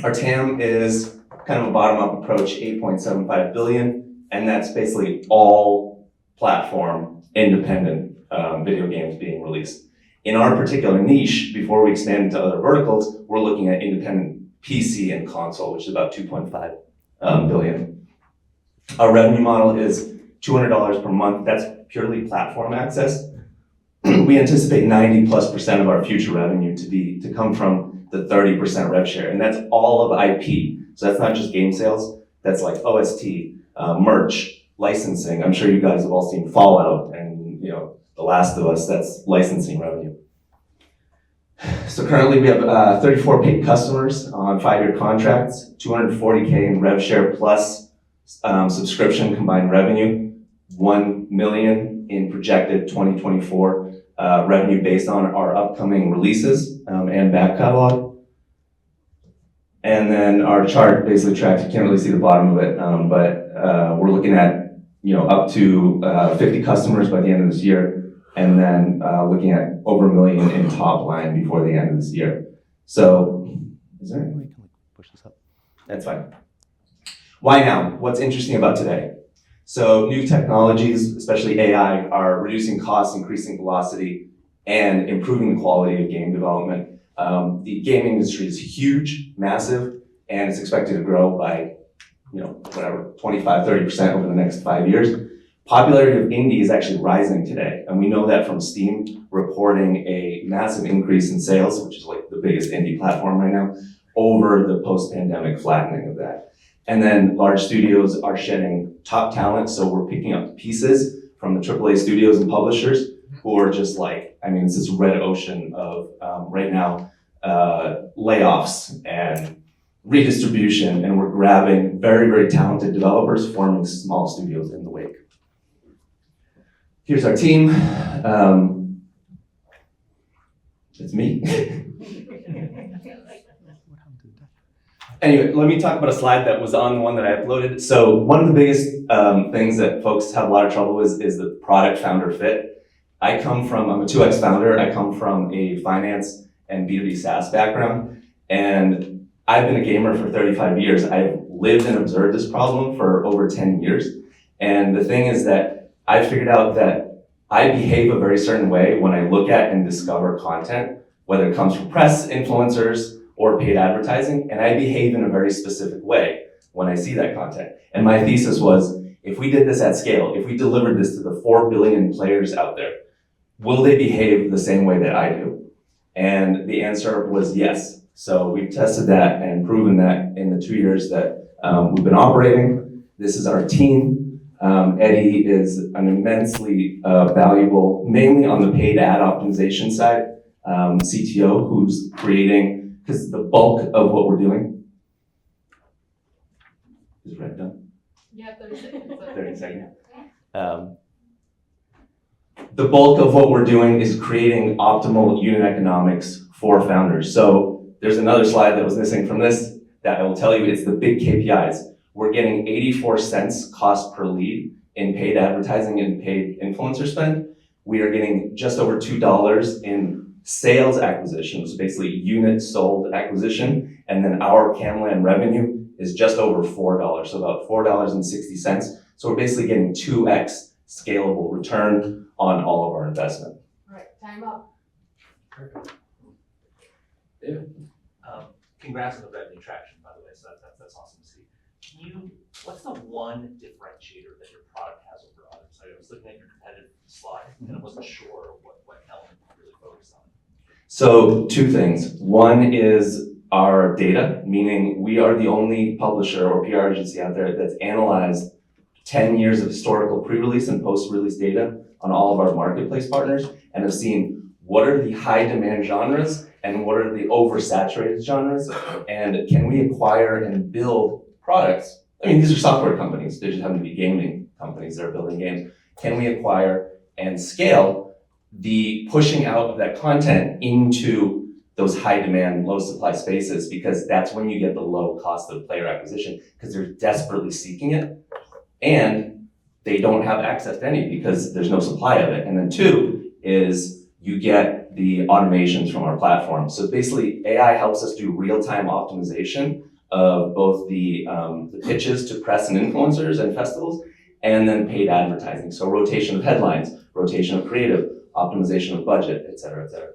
our TAM is kind of a bottom-up approach, 8.75 billion, and that's basically all platform independent video games being released. In our particular niche, before we expand into other verticals, we're looking at independent PC and console, which is about 2.5 billion. Our revenue model is $200 per month. That's purely platform access. We anticipate 90+% of our future revenue to come from the 30% rev share, and that's all of IP. So that's not just game sales. That's like OST, merch, licensing. I'm sure you guys have all seen Fallout and The Last of Us. That's licensing revenue. So currently we have 34 paid customers on 5-year contracts, 240K in rev share plus subscription combined revenue, 1 million in projected 2024 revenue based on our upcoming releases and back catalog. And then our chart basically tracks, you can't really see the bottom of it, but we're looking at up to 50 customers by the end of this year, and then looking at over 1 million in top line before the end of this year. So, is there any way you can push this up? That's fine. Why now? What's interesting about today? So new technologies, especially AI, are reducing costs, increasing velocity, and improving the quality of game development. The gaming industry is huge, massive, and it's expected to grow by, 25, 30% over the next 5 years. Popularity of indie is actually rising today, and we know that from Steam reporting a massive increase in sales, which is like the biggest indie platform right now, over the post-pandemic flattening of that. And then large studios are shedding top talent, so we're picking up pieces from the AAA studios and publishers who are just it's this red ocean of, right now, layoffs and redistribution, and we're grabbing very, very talented developers, forming small studios in the wake. Here's our team. It's me. Anyway, let me talk about a slide that was on the one that I uploaded. So one of the biggest things that folks have a lot of trouble with is the product founder fit. I'm a 2X founder. I come from a finance and B2B SaaS background, and I've been a gamer for 35 years. I've lived and observed this problem for over 10 years. And the thing is that I figured out that I behave a very certain way when I look at and discover content, whether it comes from press, influencers, or paid advertising, and I behave in a very specific way when I see that content. And my thesis was, if we did this at scale, if we delivered this to the 4 billion players out there, will they behave the same way that I do? And the answer was yes. So we've tested that and proven that in the 2 years that we've been operating. This is our team. Eddie is an immensely valuable, mainly on the paid ad optimization side, CTO who's creating, because the bulk of what we're doing, is Red done? Yeah, 30 seconds. 30 seconds. The bulk of what we're doing is creating optimal unit economics for founders. So there's another slide that was missing from this that I will tell you, it's the big KPIs. We're getting 84 cents cost per lead in paid advertising and paid influencer spend. We are getting just over $2 in sales acquisition, so basically units sold acquisition, and then our Camland revenue is just over $4, so about $4.60. So we're basically getting 2x scalable return on all of our investment. All right, time up. Congrats on the revenue traction, by the way, so that's awesome to see. What's the one differentiator that your product has over others? I was looking at your competitive slide, and I wasn't sure what element you really focused on. So 2 things. One is our data, meaning we are the only publisher or PR agency out there that's analyzed 10 years of historical pre-release and post-release data on all of our marketplace partners and have seen what are the high demand genres and what are the oversaturated genres, and can we acquire and build products? I mean, these are software companies, they just happen to be gaming companies that are building games. Can we acquire and scale the pushing out of that content into those high demand, low supply spaces, because that's when you get the low cost of player acquisition, because they're desperately seeking it and they don't have access to any because there's no supply of it. And then 2 is you get the automations from our platform. So basically AI helps us do real-time optimization of both the pitches to press and influencers and festivals, and then paid advertising. So rotation of headlines, rotation of creative, optimization of budget, et cetera, et cetera.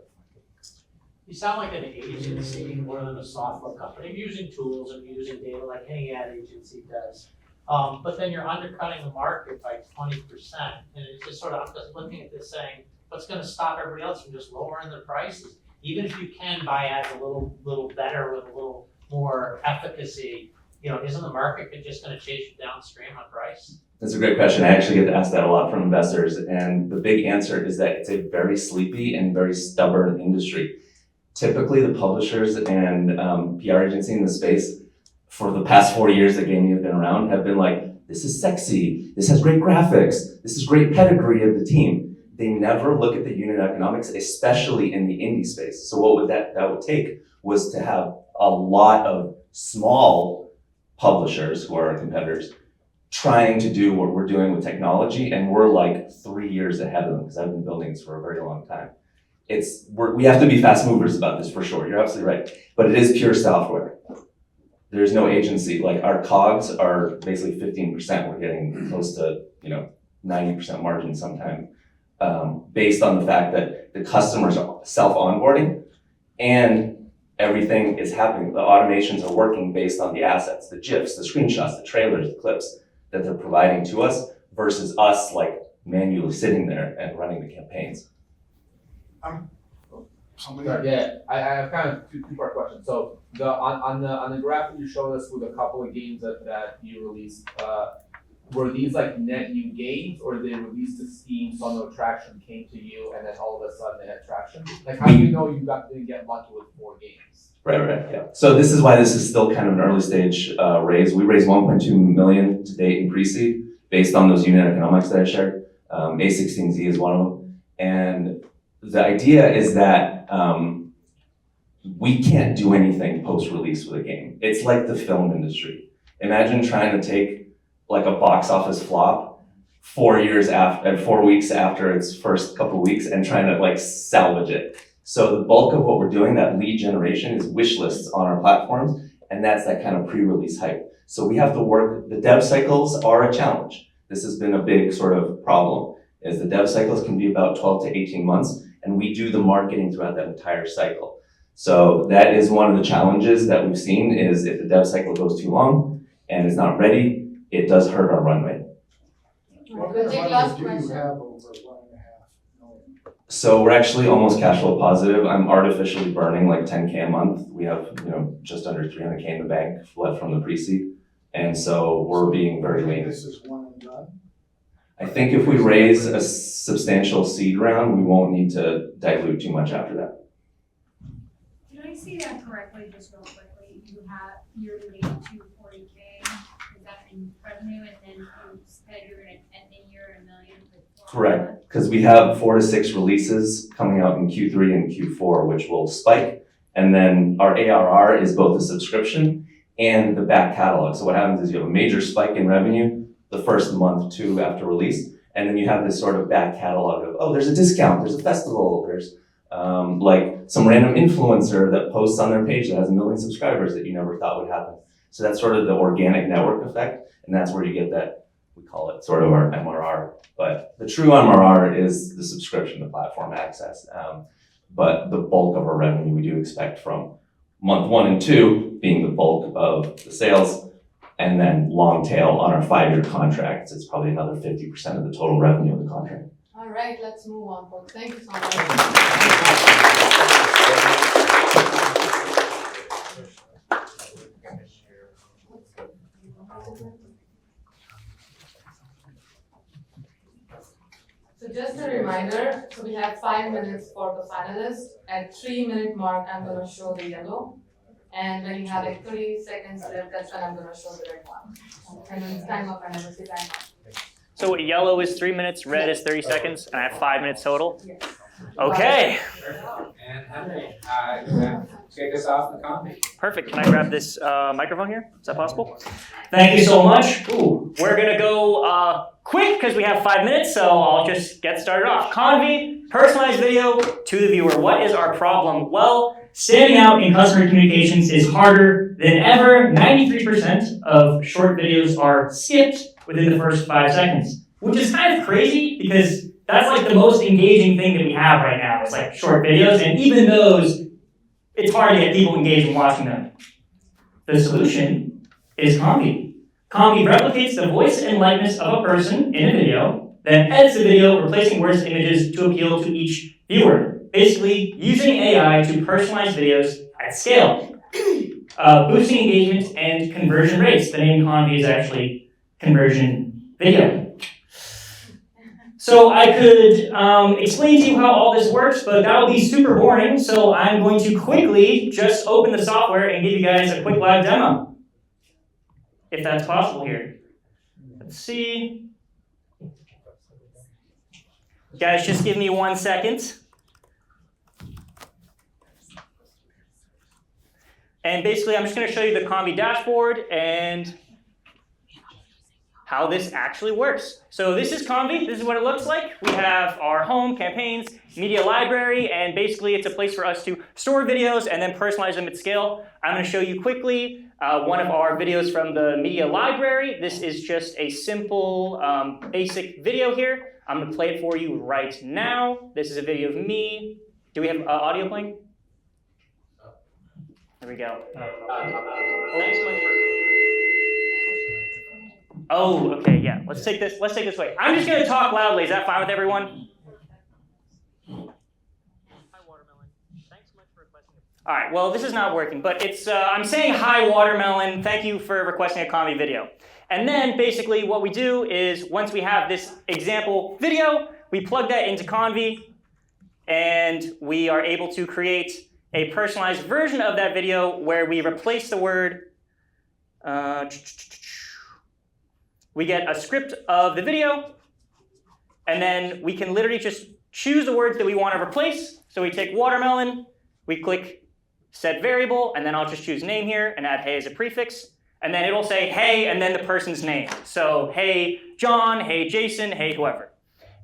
You sound like an agency more than a software company. You're using tools and using data like any ad agency does. But then you're undercutting the market by 20%. And it's just sort of, I'm just looking at this saying, what's going to stop everybody else from just lowering their prices? Even if you can buy ads a little better with a little more efficacy, isn't the market just going to chase you downstream on price? That's a great question. I actually get asked that a lot from investors. And the big answer is that it's a very sleepy and very stubborn industry. Typically, the publishers and PR agency in the space for the past 4 years that gaming has been around have been like, this is sexy, this has great graphics, this is great pedigree of the team. They never look at the unit economics, especially in the indie space. So what would that would take was to have a lot of small publishers who are our competitors trying to do what we're doing with technology, and we're like 3 years ahead of them because I've been building this for a very long time. We have to be fast movers about this for sure. You're absolutely right, but it is pure software. There's no agency. Like our COGS are basically 15%. We're getting close to 90% margin sometime, based on the fact that the customers are self-onboarding and everything is happening. The automations are working based on the assets, the GIFs, the screenshots, the trailers, the clips that they're providing to us versus us like manually sitting there and running the campaigns. Yeah, I have kind of two-part question. So on the graph that you showed us with a couple of games that you released, were these like net new games, or they released to Steam, saw no traction, came to you, and then all of a sudden they had traction? Like, how do you know you didn't get lucky with 4 games? Right, yeah. So this is why this is still kind of an early stage raise. We raised 1.2 million to date in pre-seed based on those unit economics that I shared. A16Z is one of them. And the idea is that we can't do anything post-release with a game. It's like the film industry. Imagine trying to take like a box office flop 4 years after, 4 weeks after its first couple of weeks and trying to like salvage it. So the bulk of what we're doing, that lead generation, is wish lists on our platforms, and that's that kind of pre-release hype. So we have to work, the dev cycles are a challenge. This has been a big sort of problem, is the dev cycles can be about 12 to 18 months, and we do the marketing throughout that entire cycle. So that is one of the challenges that we've seen, is if the dev cycle goes too long and it's not ready, it does hurt our run rate. What kind of money do you have over 1.5 million? So we're actually almost cash flow positive. I'm artificially burning like 10K a month. We have, just under 300K in the bank left from the pre-seed. And so we're being very lean. This is one and done? I think if we raise a substantial seed round, we won't need to dilute too much after that. Did I see that correctly, just real quickly? You have year-to-date 240K, is that in revenue, and then you said you're gonna end the year $1 million with Correct, because we have 4 to 6 releases coming out in Q3 and Q4, which will spike. And then our ARR is both the subscription and the back catalog. So what happens is you have a major spike in revenue the first month, 2 after release, and then you have this sort of back catalog of, oh, there's a discount, there's a festival, there's like some random influencer that posts on their page that has 1 million subscribers that you never thought would happen. So that's sort of the organic network effect, and that's where you get that, we call it sort of our MRR. But the true MRR is the subscription, the platform access. But the bulk of our revenue we do expect from month 1 and 2 being the bulk of the sales, and then long tail on our 5-year contracts, it's probably another 50% of the total revenue of the contract. All right, let's move on, folks. Thank you so much. So just a reminder, so we have 5 minutes for the finalists. At 3-minute mark, I'm gonna show the yellow. And when you have like 30 seconds left, that's when I'm gonna show the red one. And when it's time up, I never say time up. So yellow is 3 minutes, red is 30 seconds, and I have 5 minutes total? Yes. Okay. And Henry, you have to kick us off the copy. Perfect. Can I grab this microphone here? Is that possible? Thank you so much. Ooh, we're gonna go quick because we have 5 minutes, so I'll just get started off. Convi, personalized video to the viewer. What is our problem? Well, standing out in customer communications is harder than ever. 93% of short videos are skipped within the first 5 seconds, which is kind of crazy because that's like the most engaging thing that we have right now. It's like short videos, and even those, it's hard to get people engaged in watching them. The solution is Convi. Convi replicates the voice and likeness of a person in a video, then edits the video, replacing words and images to appeal to each viewer. Basically, using AI to personalize videos at scale. Boosting engagement and conversion rates. The name Convi is actually conversion video. So I could explain to you how all this works, but that would be super boring, so I'm going to quickly just open the software and give you guys a quick live demo. If that's possible here. Let's see. Guys, just give me 1 second. And basically, I'm just going to show you the Convi dashboard and how this actually works. So this is Convi. This is what it looks like. We have our home, campaigns, media library, and basically it's a place for us to store videos and then personalize them at scale. I'm going to show you quickly one of our videos from the media library. This is just a simple, basic video here. I'm going to play it for you right now. This is a video of me. Do we have audio playing? There we go. Oh, okay, yeah. Let's take this way. I'm just gonna talk loudly. Is that fine with everyone? Hi, Watermelon. Thanks so much for requesting it. All right, well, this is not working, but it's I'm saying hi, Watermelon. Thank you for requesting a Convi video. And then basically what we do is once we have this example video, we plug that into Convy, and we are able to create a personalized version of that video where we replace the word. We get a script of the video, and then we can literally just choose the words that we want to replace. So we take watermelon, we click set variable, and then I'll just choose name here and add hey as a prefix. And then it'll say hey, and then the person's name. So hey John, hey Jason, hey whoever.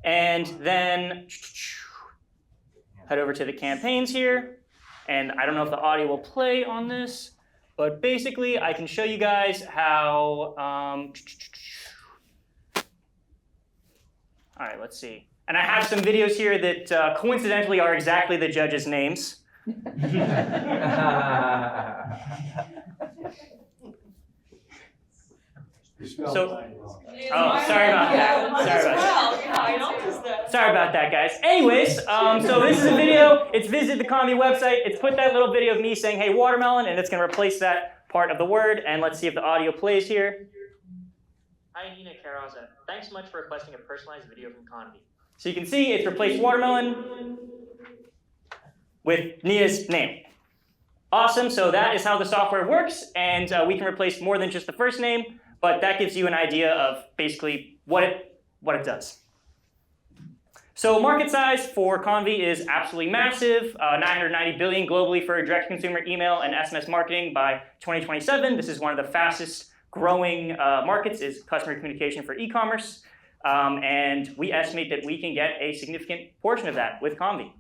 And then head over to the campaigns here. And I don't know if the audio will play on this, but basically I can show you guys how, all right, let's see. And I have some videos here that coincidentally are exactly the judges' names. Sorry about that. Sorry about that, guys. Anyways, so this is a video. It's visited the Convy website. It's put that little video of me saying, hey, watermelon, and it's going to replace that part of the word. And let's see if the audio plays here. Hi, Nina Carraza. Thanks so much for requesting a personalized video from Convy. So you can see it's replaced watermelon with Nina's name. Awesome. So that is how the software works. And we can replace more than just the first name. But that gives you an idea of basically what it does. So market size for Convy is absolutely massive, 990 billion globally for direct-to-consumer email and SMS marketing by 2027. This is one of the fastest growing markets is customer communication for e-commerce. And we estimate that we can get a significant portion of that with Convy.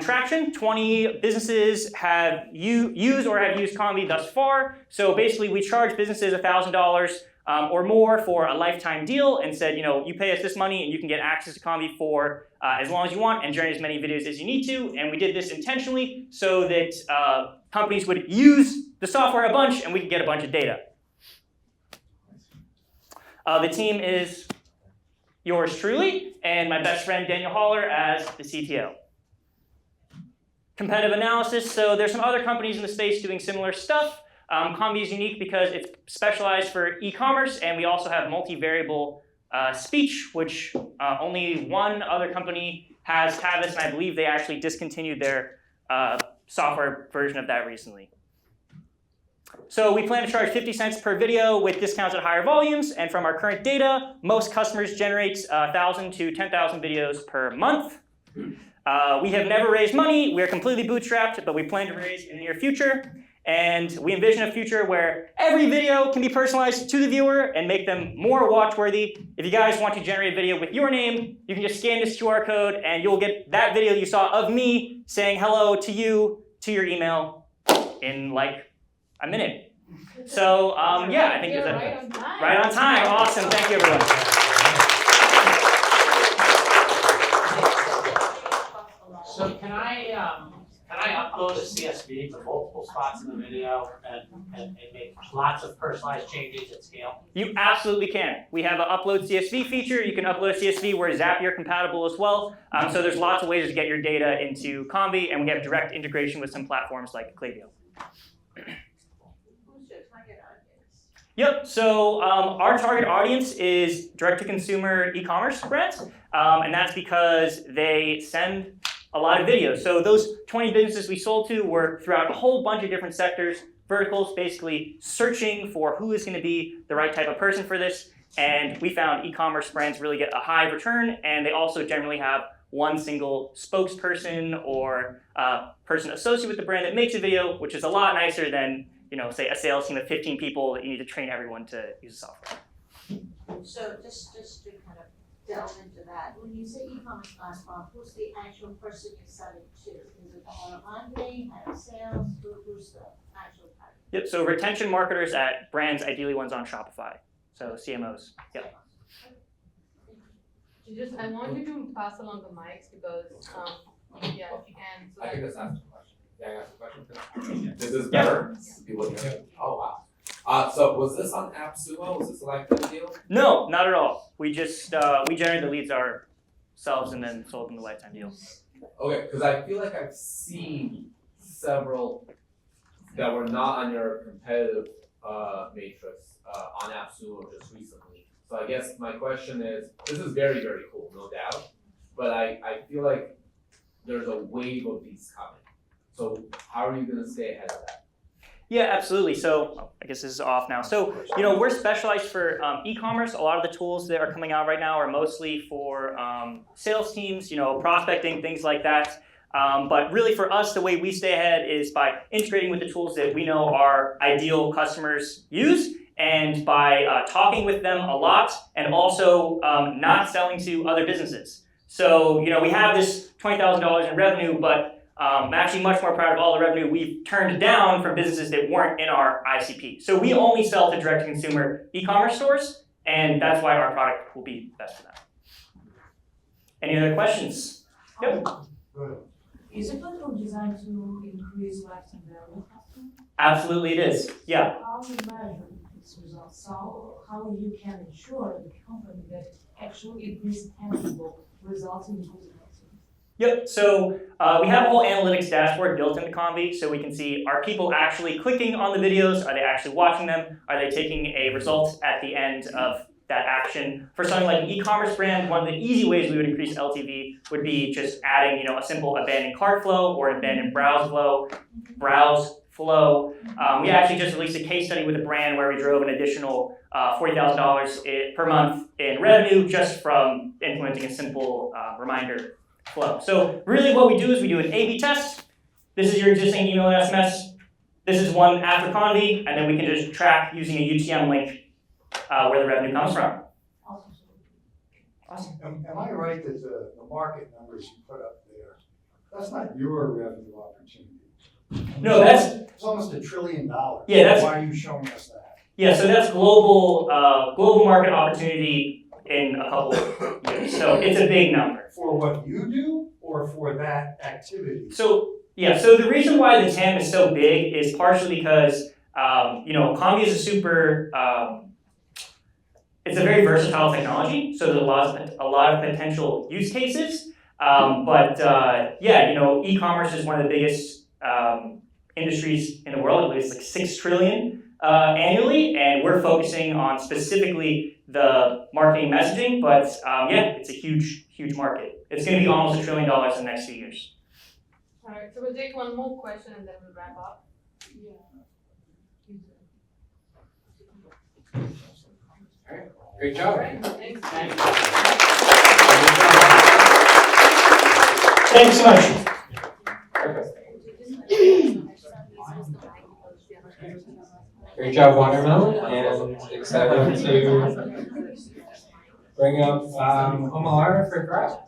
Traction, 20 businesses have used or have used Convy thus far. So basically we charge businesses $1,000 or more for a lifetime deal and said, you pay us this money and you can get access to Convy for as long as you want and generate as many videos as you need to. And we did this intentionally so that companies would use the software a bunch and we could get a bunch of data. The team is yours truly and my best friend Daniel Haller as the CTO. Competitive analysis, so there's some other companies in the space doing similar stuff. Convy is unique because it's specialized for e-commerce, and we also have multivariable speech, which only one other company has this, and I believe they actually discontinued their software version of that recently. So we plan to charge 50 cents per video with discounts at higher volumes, and from our current data, most customers generate 1,000 to 10,000 videos per month. We have never raised money. We are completely bootstrapped, but we plan to raise in the near future. And we envision a future where every video can be personalized to the viewer and make them more watch-worthy. If you guys want to generate a video with your name, you can just scan this QR code and you'll get that video you saw of me saying hello to you to your email in like a minute. So yeah, I think it's right on time. Awesome. Thank you, everyone. So can I upload a CSV to multiple spots in the video and make lots of personalized changes at scale? You absolutely can. We have an upload CSV feature. You can upload a CSV. We're Zapier compatible as well. So there's lots of ways to get your data into Convy, and we have direct integration with some platforms like Klaviyo. Yep, so our target audience is direct-to-consumer e-commerce brands, and that's because they send a lot of videos. So those 20 businesses we sold to were throughout a whole bunch of different sectors, verticals, basically searching for who is going to be the right type of person for this. And we found e-commerce brands really get a high return, and they also generally have one single spokesperson or person associated with the brand that makes a video, which is a lot nicer than, say a sales team of 15 people that you need to train everyone to use the software. So just to kind of delve into that, when you say e-commerce platform, who's the actual person you're selling to? Is it the marketing, head of sales? Who's the actual target? Yep, so retention marketers at brands, ideally ones on Shopify. So CMOs, yep. I want you to pass along the mics because, yeah, if you can. So I can just ask a question. Yeah, I ask a question. This is better? People hear? Oh, wow. So was this on AppSumo? Was this a lifetime deal? No, not at all. We just, we generated the leads ourselves and then sold them the lifetime deal. Okay, because I feel like I've seen several that were not on your competitive matrix on AppSumo just recently. So I guess my question is, this is very, very cool, no doubt, but I feel like there's a wave of these coming. So how are you gonna stay ahead of that? Yeah, absolutely. So I guess this is off now. So, we're specialized for e-commerce. A lot of the tools that are coming out right now are mostly for sales teams, prospecting, things like that. But really for us, the way we stay ahead is by integrating with the tools that we know our ideal customers use, and by talking with them a lot, and also not selling to other businesses. So, we have this $20,000 in revenue, but I'm actually much more proud of all the revenue we've turned down from businesses that weren't in our ICP. So we only sell to direct-to-consumer e-commerce stores, and that's why our product will be best for them. Any other questions? Yep. Is it platform designed to increase lifetime value? Absolutely it is, yeah. How you measure its results? So how you can ensure the company that actually it is tangible results in good. Yep, so we have a whole analytics dashboard built into Convi, so we can see, are people actually clicking on the videos? Are they actually watching them? Are they taking a result at the end of that action? For something like an e-commerce brand, one of the easy ways we would increase LTV would be just adding, a simple abandoned cart flow or abandoned browse flow. We actually just released a case study with a brand where we drove an additional $40,000 per month in revenue just from implementing a simple reminder flow. So really what we do is we do an A/B test. This is your existing email and SMS. This is one after Convi, and then we can just track using a UTM link where the revenue comes from. Awesome. Am I right that the market numbers you put up there, that's not your revenue opportunity? No, it's almost $1 trillion. Yeah, why are you showing us that? Yeah, so that's global market opportunity in a couple of years. So it's a big number. For what you do or for that activity? So the reason why the TAM is so big is partially because Convi is it's a very versatile technology, so there's a lot of potential use cases. E-commerce is one of the biggest industries in the world. I believe it's like $6 trillion annually, and we're focusing on specifically the marketing messaging, but it's a huge, huge market. It's going to be almost $1 trillion in the next few years. All right, so we'll take one more question and then we'll wrap up. Great job. Thanks. Thanks so much. Great job, Watermelon, and excited to bring up Omalara for Thrive.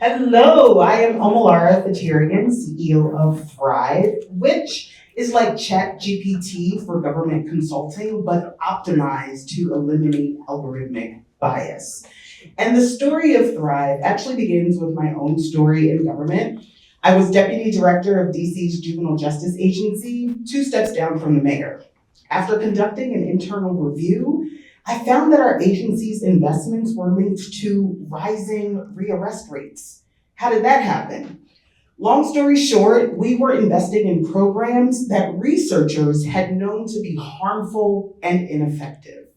Hello, I am Omalara Fatirian, CEO of Thrive, which is like ChatGPT for government consulting, but optimized to eliminate algorithmic bias. And the story of Thrive actually begins with my own story in government. I was deputy director of DC's Juvenile Justice Agency, 2 steps down from the mayor. After conducting an internal review, I found that our agency's investments were linked to rising rearrest rates. How did that happen? Long story short, we were investing in programs that researchers had known to be harmful and ineffective.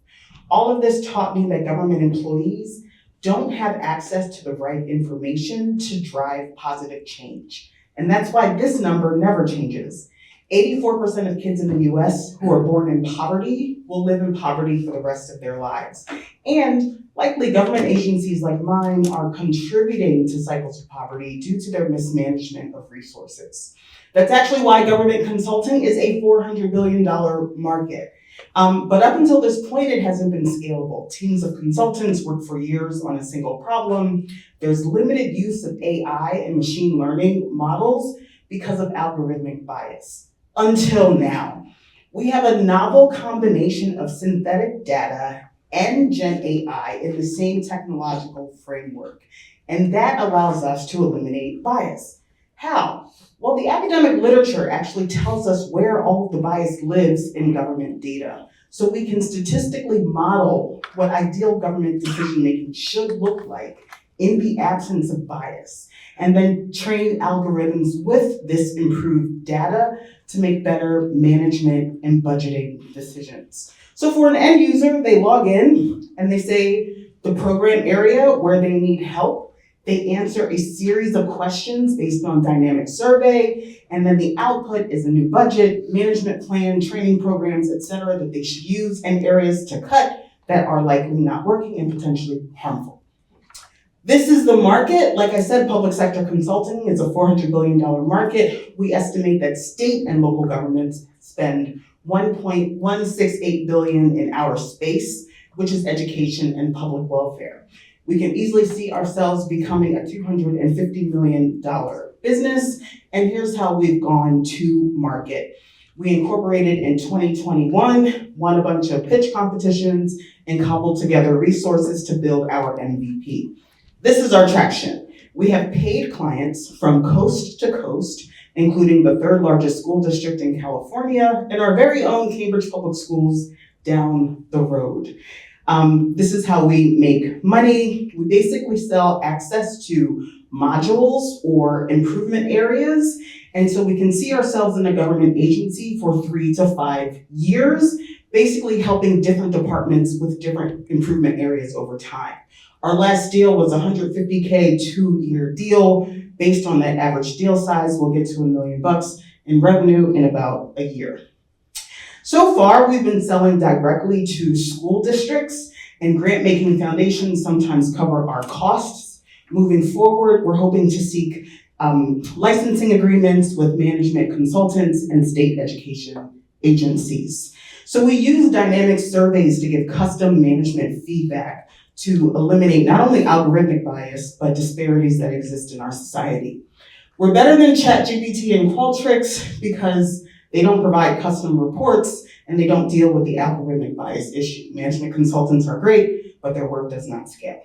All of this taught me that government employees don't have access to the right information to drive positive change. And that's why this number never changes. 84% of kids in the US who are born in poverty will live in poverty for the rest of their lives. And likely government agencies like mine are contributing to cycles of poverty due to their mismanagement of resources. That's actually why government consulting is a $400 billion market. But up until this point, it hasn't been scalable. Teams of consultants work for years on a single problem. There's limited use of AI and machine learning models because of algorithmic bias. Until now, we have a novel combination of synthetic data and Gen AI in the same technological framework. And that allows us to eliminate bias. How? Well, the academic literature actually tells us where all of the bias lives in government data. so we can statistically model what ideal government decision-making should look like in the absence of bias, and then train algorithms with this improved data to make better management and budgeting decisions. So for an end user, they log in and they say the program area where they need help. They answer a series of questions based on dynamic survey, and then the output is a new budget, management plan, training programs, et cetera, that they should use, and areas to cut that are likely not working and potentially harmful. This is the market. Like I said, public sector consulting is a $400 billion market. We estimate that state and local governments spend $1.168 billion in our space, which is education and public welfare. We can easily see ourselves becoming a $250 million business, and here's how we've gone to market. We incorporated in 2021, won a bunch of pitch competitions, and cobbled together resources to build our MVP. This is our traction. We have paid clients from coast to coast, including the third largest school district in California and our very own Cambridge Public Schools down the road. This is how we make money. We basically sell access to modules or improvement areas. And so we can see ourselves in a government agency for 3 to 5 years, basically helping different departments with different improvement areas over time. Our last deal was a $150K 2-year deal. Based on that average deal size, we'll get to $1 million in revenue in about a year. So far, we've been selling directly to school districts, and grant-making foundations sometimes cover our costs. Moving forward, we're hoping to seek licensing agreements with management consultants and state education agencies. So we use dynamic surveys to give custom management feedback to eliminate not only algorithmic bias, but disparities that exist in our society. We're better than ChatGPT and Qualtrics because they don't provide custom reports and they don't deal with the algorithmic bias issue. Management consultants are great, but their work does not scale.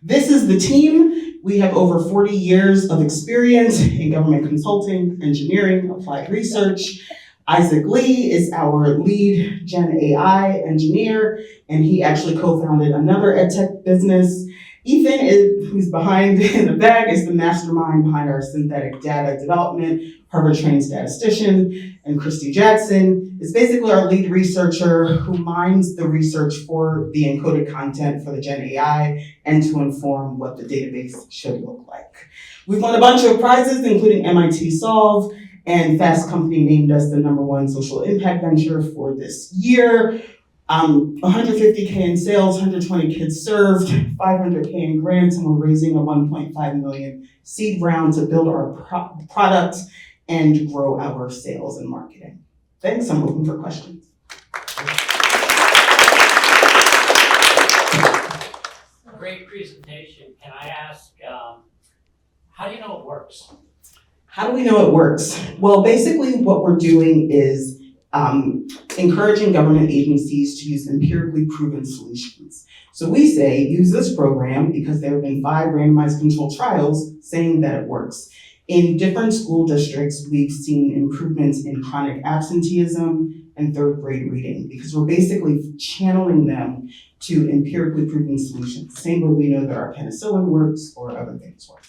This is the team. We have over 40 years of experience in government consulting, engineering, applied research. Isaac Lee is our lead Gen AI engineer, and he actually co-founded another edtech business. Ethan, who's behind in the back, is the mastermind behind our synthetic data development, Harvard-trained statistician. And Christy Jackson is basically our lead researcher who mines the research for the encoded content for the Gen AI and to inform what the database should look like. We've won a bunch of prizes, including MIT Solve, and Fast Company named us the #1 social impact venture for this year. 150K in sales, 120 kids served, 500K in grants, and we're raising a 1.5 million seed round to build our product and grow our sales and marketing. Thanks, I'm open for questions. Great presentation. Can I ask, how do you know it works? How do we know it works? Well, basically what we're doing is encouraging government agencies to use empirically proven solutions. So we say, use this program because there have been 5 randomized controlled trials saying that it works. In different school districts, we've seen improvements in chronic absenteeism and 3rd grade reading because we're basically channeling them to empirically proven solutions. Same way we know that our penicillin works or other things work.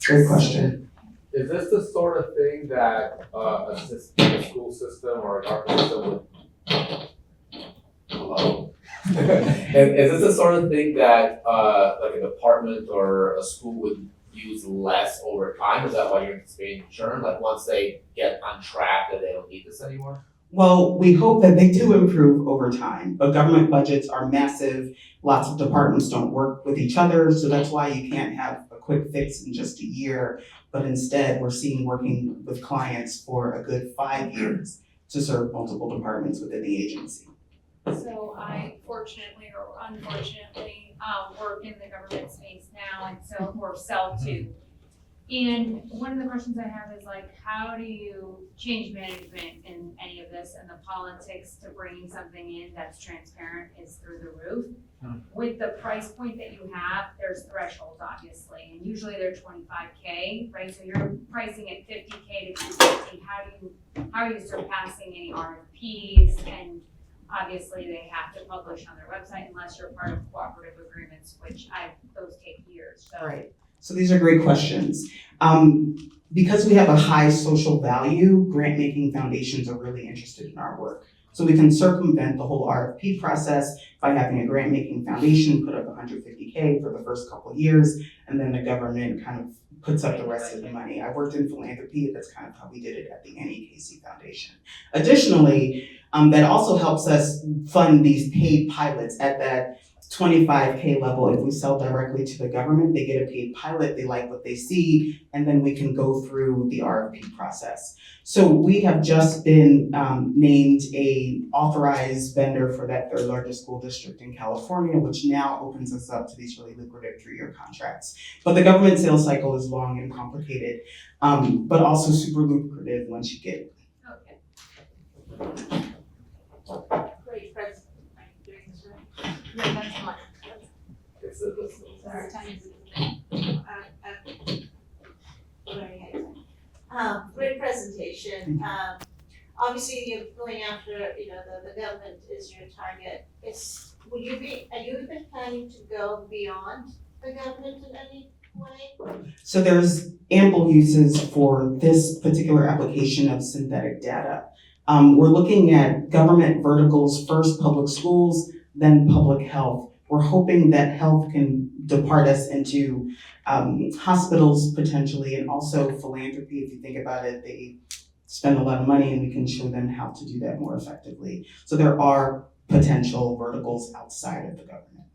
Great question. Is this the sort of thing that a school system or a government system would? Hello. Is this the sort of thing that like a department or a school would use less over time? Is that why you're anticipating churn? Like once they get on track that they don't need this anymore? Well, we hope that they do improve over time, but government budgets are massive. Lots of departments don't work with each other, so that's why you can't have a quick fix in just a year. But instead, we're seeing working with clients for a good 5 years to serve multiple departments within the agency. So I fortunately or unfortunately work in the government space now, and so or sell to And one of the questions I have is like, how do you change management in any of this, and the politics to bringing something in that's transparent is through the roof? With the price point that you have, there's thresholds obviously, and usually they're 25K, right? So you're pricing at 50K to 250. How are you surpassing any RFPs? And obviously they have to publish on their website unless you're part of cooperative agreements, which those take years. So Right. So these are great questions. Because we have a high social value, grant-making foundations are really interested in our work. So we can circumvent the whole RFP process by having a grant-making foundation put up 150K for the first couple of years, and then the government kind of puts up the rest of the money. I worked in philanthropy, that's kind of how we did it at the NEKC Foundation. Additionally, that also helps us fund these paid pilots at that 25K level. If we sell directly to the government, they get a paid pilot, they like what they see, and then we can go through the RFP process. So we have just been named a authorized vendor for that third largest school district in California, which now opens us up to these really lucrative 3-year contracts. But the government sales cycle is long and complicated, but also super lucrative once you get it. okay. Great presentation. Are you doing this right? Yeah, that's much. Sorry. Great presentation. Obviously, you're going after, the government is your target. Are you even planning to go beyond the government in any way? So there's ample uses for this particular application of synthetic data. We're looking at government verticals, first public schools, then public health. We're hoping that health can depart us into hospitals potentially, and also philanthropy. If you think about it, they spend a lot of money and we can show them how to do that more effectively. So there are potential verticals outside of the government.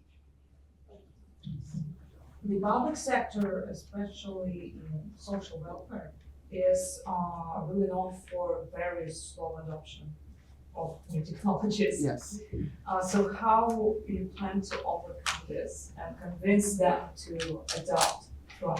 The public sector, especially in social welfare, is really known for very slow adoption of new technologies. Yes. So how you plan to overcome this and convince them to adopt from?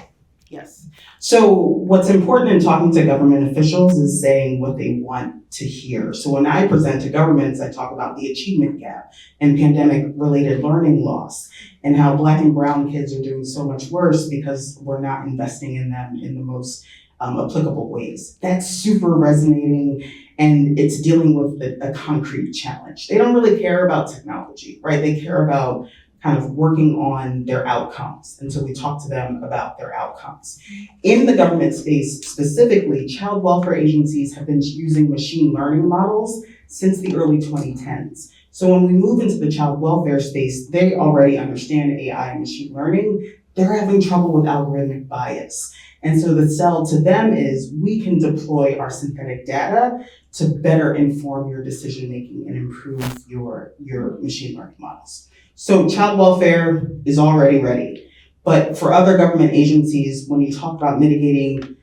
Yes. So what's important in talking to government officials is saying what they want to hear. So when I present to governments, I talk about the achievement gap and pandemic-related learning loss, and how Black and brown kids are doing so much worse because we're not investing in them in the most applicable ways. That's super resonating, and it's dealing with a concrete challenge. They don't really care about technology, right? They care about kind of working on their outcomes. And so we talk to them about their outcomes. In the government space specifically, child welfare agencies have been using machine learning models since the early 2010s. So when we move into the child welfare space, they already understand AI and machine learning. They're having trouble with algorithmic bias. And so the sell to them is, we can deploy our synthetic data to better inform your decision-making and improve your machine learning models. So child welfare is already ready. But for other government agencies, when you talk about mitigating,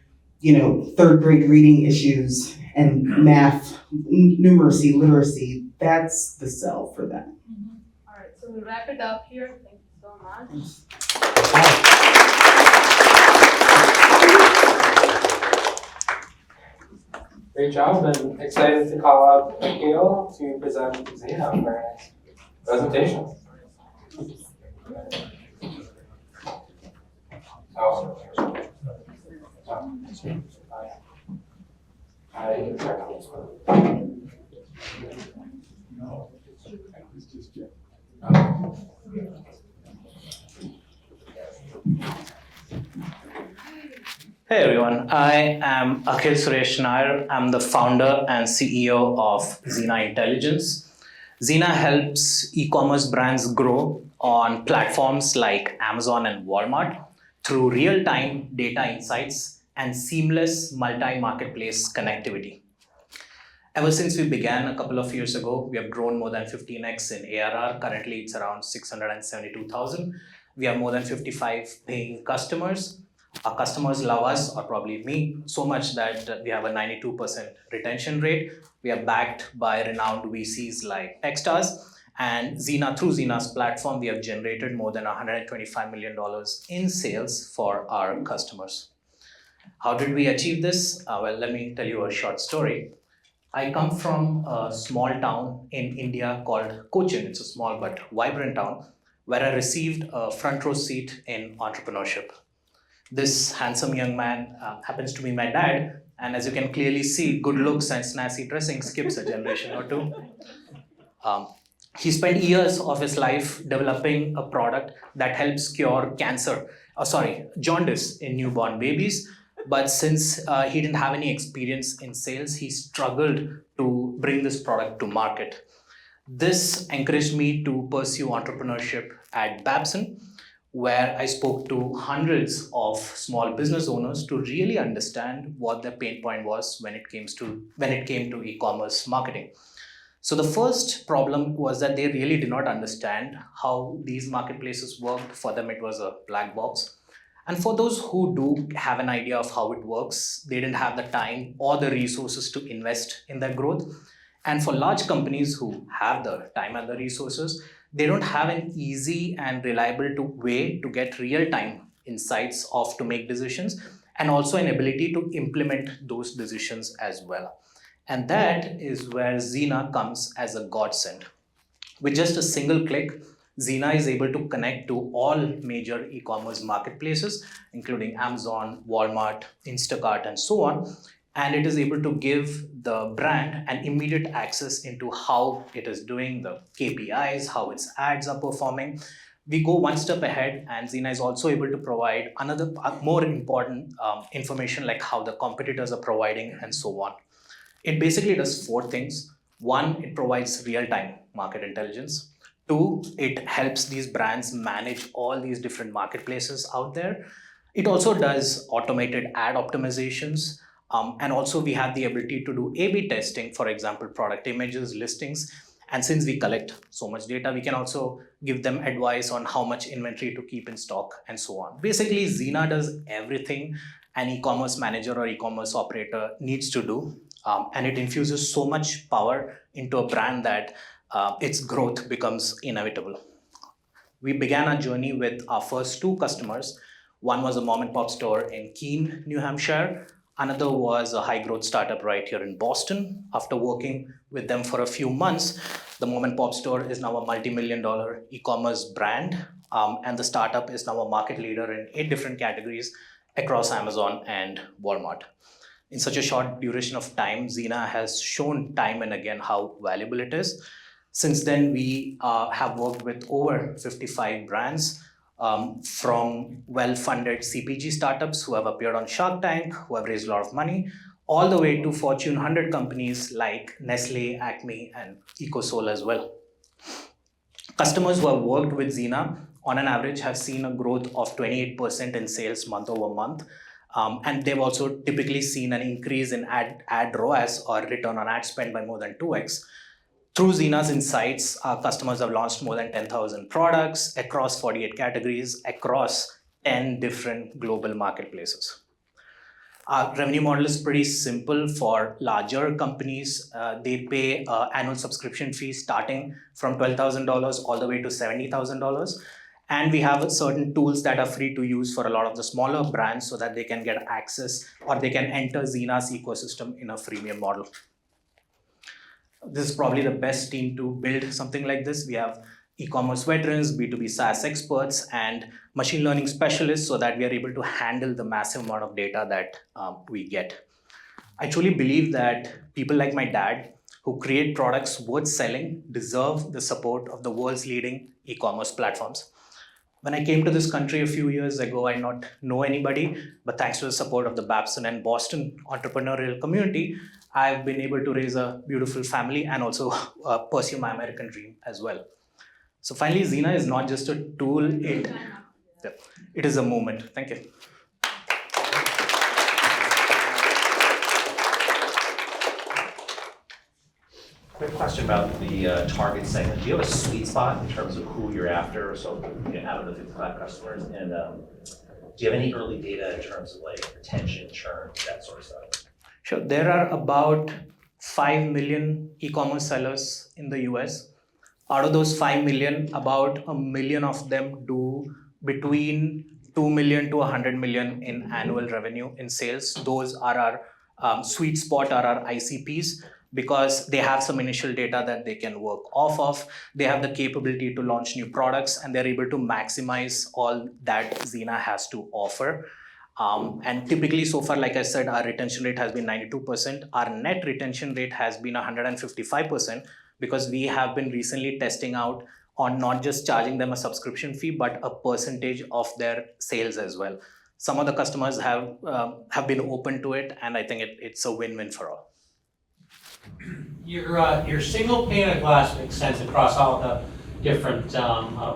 third grade reading issues and math, numeracy, literacy, that's the sell for them. All right, so we'll wrap it up here. Thank you so much. Great job, and excited to call up Akhil to present XENA for our next presentation. Hey everyone, I am Akhil Suresh Nair. I'm the founder and CEO of XENA Intelligence. XENA helps e-commerce brands grow on platforms like Amazon and Walmart through real-time data insights and seamless multi-marketplace connectivity. Ever since we began a couple of years ago, we have grown more than 15x in ARR. Currently, it's around 672,000. We have more than 55 paying customers. Our customers love us, or probably me, so much that we have a 92% retention rate. We are backed by renowned VCs like Techstars. And XENA, through XENA's platform, we have generated more than $125 million in sales for our customers. How did we achieve this? Well, let me tell you a short story. I come from a small town in India called Cochin. It's a small but vibrant town where I received a front row seat in entrepreneurship. This handsome young man happens to be my dad, and as you can clearly see, good looks and snazzy dressing skips a generation or two. He spent years of his life developing a product that helps cure jaundice in newborn babies. But since he didn't have any experience in sales, he struggled to bring this product to market. This encouraged me to pursue entrepreneurship at Babson, where I spoke to hundreds of small business owners to really understand what their pain point was when it came to e-commerce marketing. So the first problem was that they really did not understand how these marketplaces worked. For them, it was a black box. And for those who do have an idea of how it works, they didn't have the time or the resources to invest in their growth. And for large companies who have the time and the resources, they don't have an easy and reliable way to get real-time insights of to make decisions, and also an ability to implement those decisions as well. And that is where XENA comes as a godsend. With just a single click, XENA is able to connect to all major e-commerce marketplaces, including Amazon, Walmart, Instacart, and so on. And it is able to give the brand an immediate access into how it is doing, the KPIs, how its ads are performing. We go one step ahead, and XENA is also able to provide another more important information like how the competitors are providing and so on. It basically does four things. One, it provides real-time market intelligence. Two, it helps these brands manage all these different marketplaces out there. It also does automated ad optimizations. And also we have the ability to do A/B testing, for example, product images, listings. And since we collect so much data, we can also give them advice on how much inventory to keep in stock and so on. Basically, XENA does everything an e-commerce manager or e-commerce operator needs to do. And it infuses so much power into a brand that its growth becomes inevitable. We began our journey with our first two customers. One was a mom and pop store in Keene, New Hampshire. Another was a high growth startup right here in Boston. After working with them for a few months, the mom and pop store is now a multi-million-dollar e-commerce brand. And the startup is now a market leader in 8 different categories across Amazon and Walmart. In such a short duration of time, XENA has shown time and again how valuable it is. Since then, we have worked with over 55 brands, from well-funded CPG startups who have appeared on Shark Tank, who have raised a lot of money, all the way to Fortune 100 companies like Nestle, Acme, and EcoSol as well. Customers who have worked with XENA on an average have seen a growth of 28% in sales month over month. And they've also typically seen an increase in ad ROAS, or return on ad spend, by more than 2x. Through XENA's insights, our customers have launched more than 10,000 products across 48 categories, across 10 different global marketplaces. Our revenue model is pretty simple. For larger companies, they pay annual subscription fees starting from $12,000 all the way to $70,000. And we have certain tools that are free to use for a lot of the smaller brands so that they can get access or they can enter XENA's ecosystem in a freemium model. This is probably the best team to build something like this. We have e-commerce veterans, B2B SaaS experts, and machine learning specialists so that we are able to handle the massive amount of data that we get. I truly believe that people like my dad who create products worth selling deserve the support of the world's leading e-commerce platforms. When I came to this country a few years ago, I did not know anybody, but thanks to the support of the Babson and Boston entrepreneurial community, I've been able to raise a beautiful family and also pursue my American dream as well. So finally, XENA is not just a tool, it is a movement. Thank you. Quick question about the target segment. Do you have a sweet spot in terms of who you're after? So out of the 55 customers, and do you have any early data in terms of like retention, churn, that sort of stuff? Sure. There are about 5 million e-commerce sellers in the US. Out of those 5 million, about 1 million of them do between 2 million to 100 million in annual revenue in sales. Those are our sweet spot, are our ICPs, because they have some initial data that they can work off of. They have the capability to launch new products, and they're able to maximize all that XENA has to offer. And typically so far, like I said, our retention rate has been 92%. Our net retention rate has been 155%, because we have been recently testing out on not just charging them a subscription fee, but a percentage of their sales as well. Some of the customers have been open to it, and I think it's a win-win for all. Your single pane of glass makes sense across all the different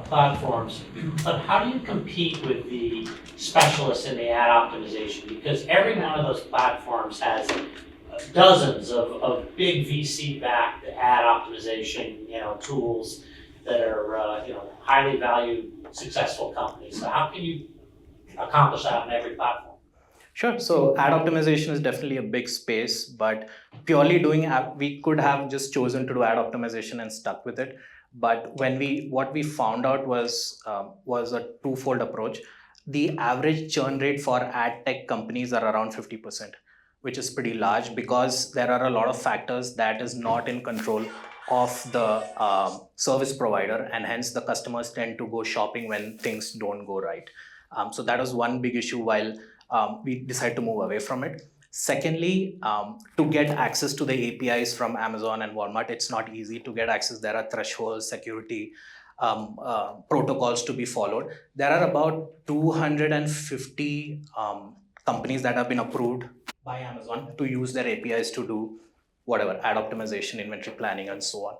platforms, but how do you compete with the specialists in the ad optimization? Because every one of those platforms has dozens of big VC-backed ad optimization, tools that are highly valued, successful companies. So how can you accomplish that on every platform? Sure. So ad optimization is definitely a big space, but purely we could have just chosen to do ad optimization and stuck with it. But what we found out was a twofold approach. The average churn rate for ad tech companies are around 50%, which is pretty large, because there are a lot of factors that is not in control of the service provider, and hence the customers tend to go shopping when things don't go right. So that was one big issue while we decided to move away from it. Secondly, to get access to the APIs from Amazon and Walmart, it's not easy to get access. There are thresholds, security protocols to be followed. There are about 250 companies that have been approved by Amazon to use their APIs to do whatever, ad optimization, inventory planning, and so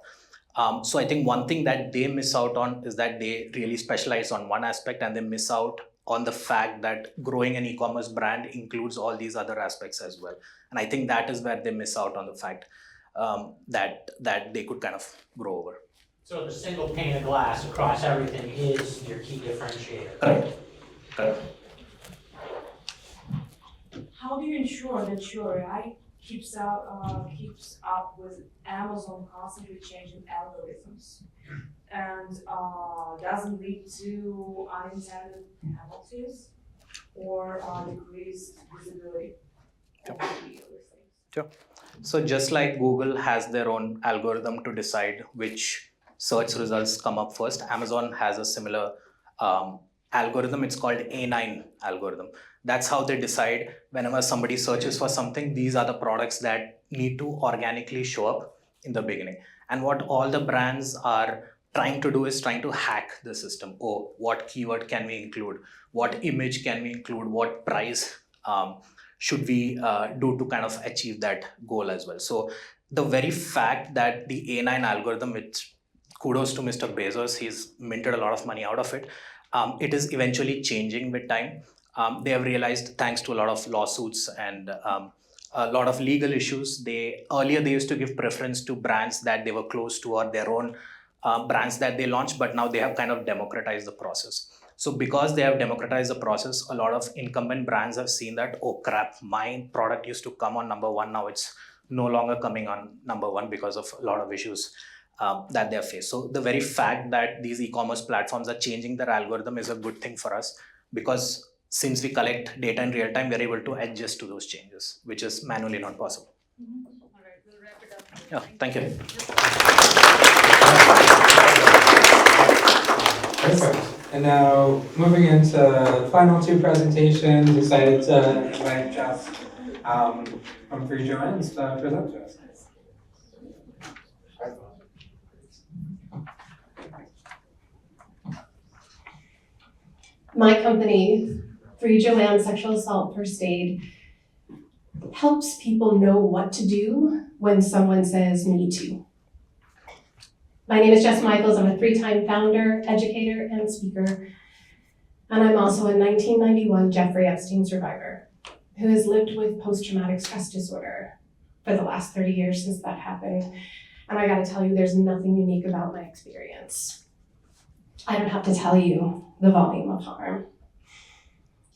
on. So I think one thing that they miss out on is that they really specialize on one aspect, and they miss out on the fact that growing an e-commerce brand includes all these other aspects as well. And I think that is where they miss out on the fact that they could kind of grow over. So the single pane of glass across everything is your key differentiator. Correct. How do you ensure that your AI keeps up with Amazon constantly changing algorithms and doesn't lead to unintended penalties or decreased visibility? Sure. So just like Google has their own algorithm to decide which search results come up first, Amazon has a similar algorithm. It's called A9 algorithm. That's how they decide whenever somebody searches for something, these are the products that need to organically show up in the beginning. And what all the brands are trying to do is trying to hack the system. Oh, what keyword can we include? What image can we include? What price should we do to kind of achieve that goal as well? So the very fact that the A9 algorithm, it's kudos to Mr. Bezos, he's minted a lot of money out of it. It is eventually changing with time. They have realized, thanks to a lot of lawsuits and a lot of legal issues, earlier they used to give preference to brands that they were close to or their own brands that they launched, but now they have kind of democratized the process. So because they have democratized the process, a lot of incumbent brands have seen that, oh crap, my product used to come on number one, now it's no longer coming on number one because of a lot of issues that they have faced. So the very fact that these e-commerce platforms are changing their algorithm is a good thing for us, because since we collect data in real time, we're able to adjust to those changes, which is manually not possible. All right, we'll wrap it up. Yeah, thank you. Perfect. And now moving into the final two presentations, excited to invite Jess from Free Joanne's to present to us. My company, Free Joanne Sexual Assault First Aid, helps people know what to do when someone says me too. My name is Jess Michaels. I'm a 3-time founder, educator, and speaker. And I'm also a 1991 Jeffrey Epstein survivor who has lived with post-traumatic stress disorder for the last 30 years since that happened. And I gotta tell you, there's nothing unique about my experience. I don't have to tell you the volume of harm.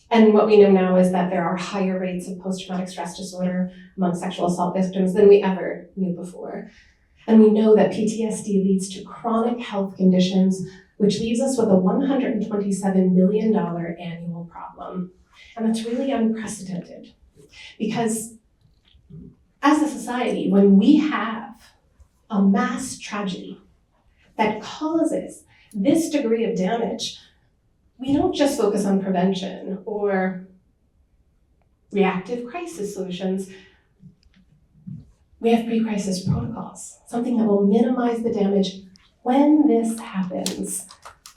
And what we know now is that there are higher rates of post-traumatic stress disorder among sexual assault victims than we ever knew before. And we know that PTSD leads to chronic health conditions, which leaves us with a $127 billion annual problem. And that's really unprecedented. Because as a society, when we have a mass tragedy that causes this degree of damage, we don't just focus on prevention or reactive crisis solutions. We have pre-crisis protocols, something that will minimize the damage when this happens,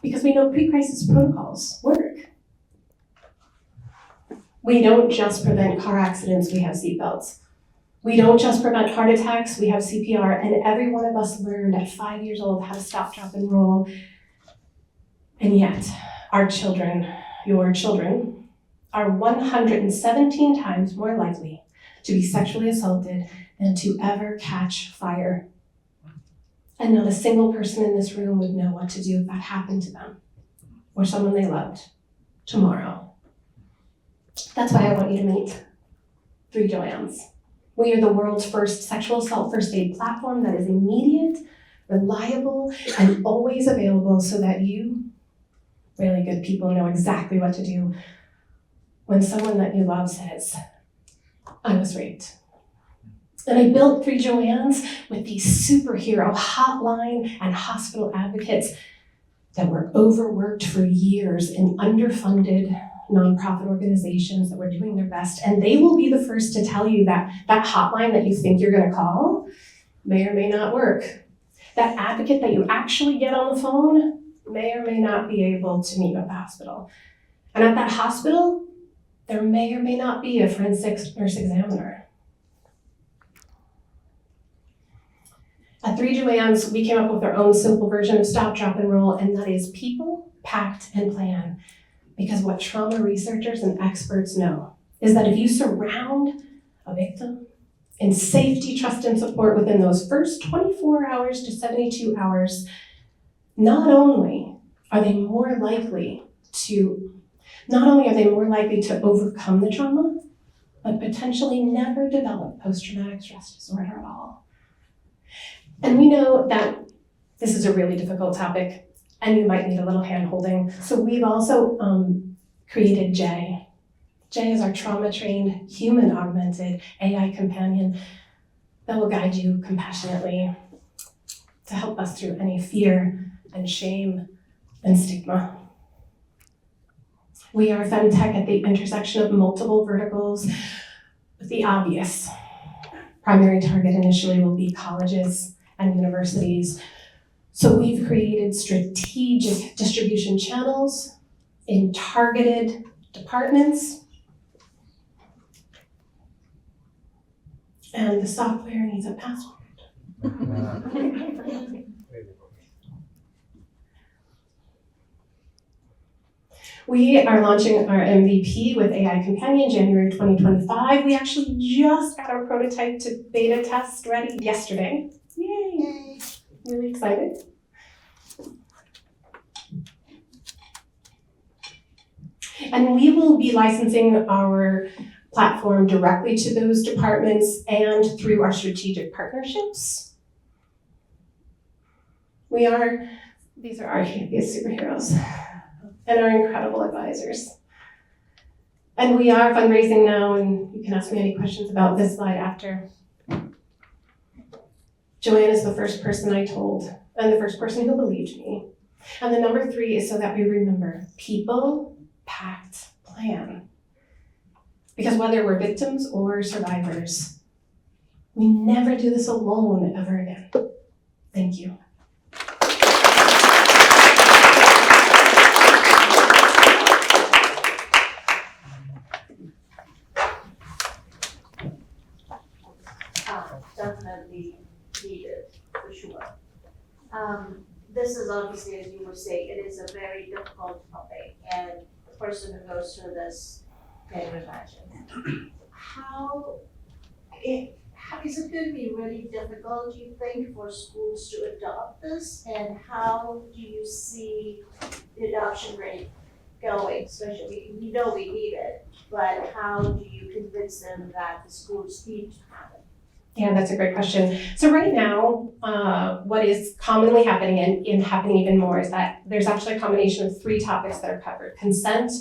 because we know pre-crisis protocols work. We don't just prevent car accidents, we have seatbelts. We don't just prevent heart attacks, we have CPR, and every one of us learned at 5 years old how to stop, drop, and roll. And yet, our children, your children, are 117 times more likely to be sexually assaulted than to ever catch fire. And not a single person in this room would know what to do if that happened to them or someone they loved tomorrow. That's why I want you to meet 3 Joannes. We are the world's first sexual assault first aid platform that is immediate, reliable, and always available so that you, really good people, know exactly what to do when someone that you love says, I was raped. And I built 3 Joannes with these superhero hotline and hospital advocates that were overworked for years in underfunded nonprofit organizations that were doing their best. And they will be the first to tell you that that hotline that you think you're gonna call may or may not work. That advocate that you actually get on the phone may or may not be able to meet at the hospital. And at that hospital, there may or may not be a forensic nurse examiner. At 3 Joannes, we came up with our own simple version of stop, drop, and roll, and that is people, pact, and plan. Because what trauma researchers and experts know is that if you surround a victim in safety, trust, and support within those first 24 hours to 72 hours, not only are they more likely to overcome the trauma, but potentially never develop post-traumatic stress disorder at all. And we know that this is a really difficult topic and you might need a little hand-holding. So we've also created Jay. Jay is our trauma-trained, human-augmented AI companion that will guide you compassionately to help us through any fear and shame and stigma. We are femtech at the intersection of multiple verticals with the obvious. Primary target initially will be colleges and universities. So we've created strategic distribution channels in targeted departments. And the software needs a password. We are launching our MVP with AI Companion January 2025. We actually just got our prototype to beta test ready yesterday. Yay! Really excited. And we will be licensing our platform directly to those departments and through our strategic partnerships. These are our superheroes and our incredible advisors. And we are fundraising now, and you can ask me any questions about this slide after. Joanne is the first person I told, and the first person who believed me. And the number 3 is so that we remember people, pact, plan. Because whether we're victims or survivors, we never do this alone ever again. Thank you. Definitely needed, for sure. This is obviously, as you were saying, it is a very difficult topic, and the person who goes through this can imagine. How is it going to be really difficult, do you think, for schools to adopt this, and how do you see the adoption rate going? Especially, we know we need it, but how do you convince them that the schools need to have it? Yeah, that's a great question. So right now, what is commonly happening and happening even more is that there's actually a combination of 3 topics that are covered: consent,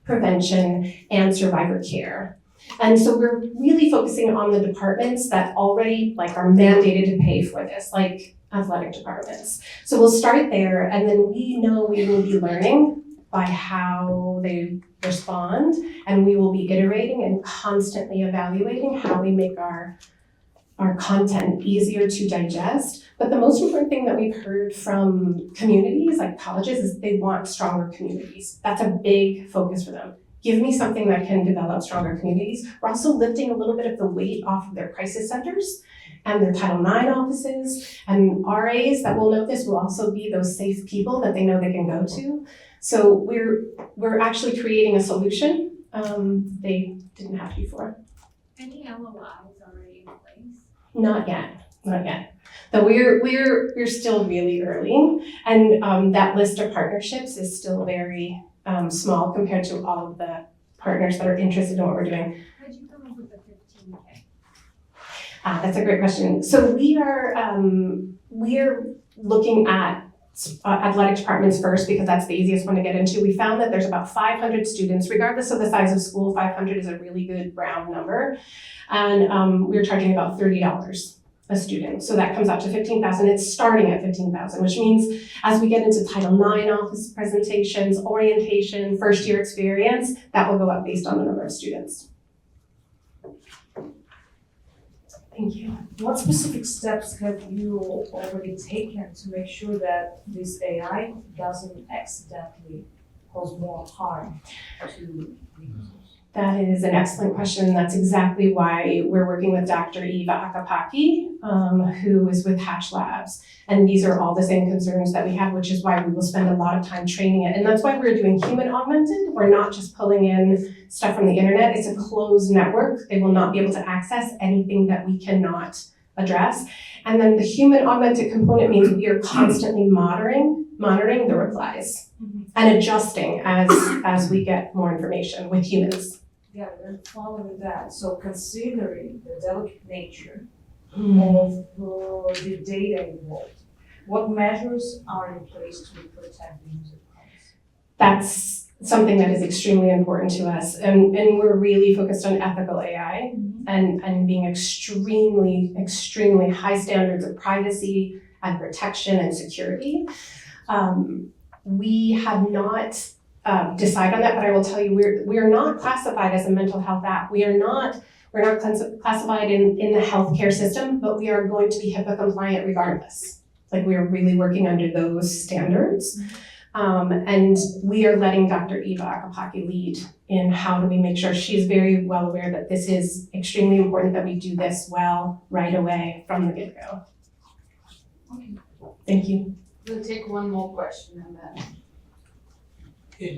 prevention, and survivor care. And so we're really focusing on the departments that already are mandated to pay for this, like athletic departments. So we'll start there, and then we know we will be learning by how they respond, and we will be iterating and constantly evaluating how we make our content easier to digest. But the most important thing that we've heard from communities like colleges is they want stronger communities. That's a big focus for them. Give me something that can develop stronger communities. We're also lifting a little bit of the weight off of their crisis centers and their Title IX offices, and RAs that will know this will also be those safe people that they know they can go to. So we're actually creating a solution they didn't have before. Any LOIs already in place? Not yet. So we're still really early, and that list of partnerships is still very small compared to all of the partners that are interested in what we're doing. How'd you come up with the 15K? That's a great question. So we're looking at athletic departments first because that's the easiest one to get into. We found that there's about 500 students, regardless of the size of school. 500 is a really good round number, and we're charging about $30 a student. So that comes out to $15,000. It's starting at $15,000, which means as we get into Title IX office presentations, orientation, first year experience, that will go up based on the number of students. Thank you. What specific steps have you already taken to make sure that this AI doesn't accidentally cause more harm to users? That is an excellent question. That's exactly why we're working with Dr. Eva Akapaki, who is with Hatch Labs. And these are all the same concerns that we have, which is why we will spend a lot of time training it. And that's why we're doing human augmented. We're not just pulling in stuff from the internet. It's a closed network. They will not be able to access anything that we cannot address. And then the human augmented component means we are constantly monitoring the replies and adjusting as we get more information with humans. Yeah, and following that, so considering the delicate nature of the data involved, what measures are in place to protect the user privacy? That's something that is extremely important to us. And we're really focused on ethical AI and being extremely, extremely high standards of privacy and protection and security. We have not decide on that, but I will tell you we are not classified as a mental health app. We're not classified in the healthcare system, but we are going to be HIPAA compliant regardless. We are really working under those standards. And we are letting Dr. Eva Akapaki lead in how do we make sure she's very well aware that this is extremely important that we do this well right away from the get-go. Okay. Thank you. We'll take one more question and then.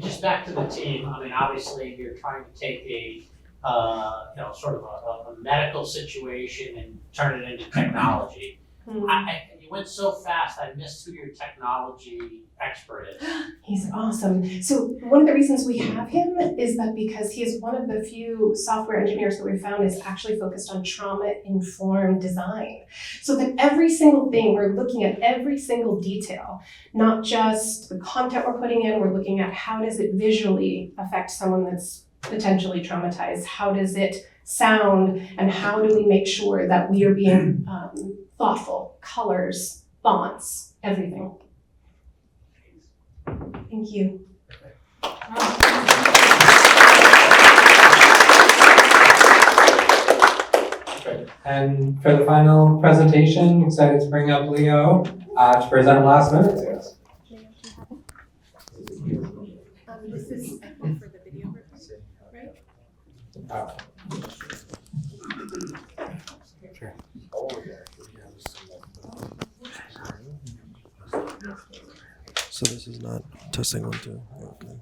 Just back to the team, I mean, obviously you're trying to take a, sort of a medical situation and turn it into technology. You went so fast, I missed who your technology expert is. He's awesome. So one of the reasons we have him is that because he is one of the few software engineers that we found is actually focused on trauma-informed design. So that every single thing, we're looking at every single detail, not just the content we're putting in, we're looking at how does it visually affect someone that's potentially traumatized, how does it sound, and how do we make sure that we are being thoughtful, colors, fonts, everything. Thank you. And for the final presentation, excited to bring up Leo to present last minute to us. This is for the video purpose, right? Sure. So this is not testing 1, 2. Okay.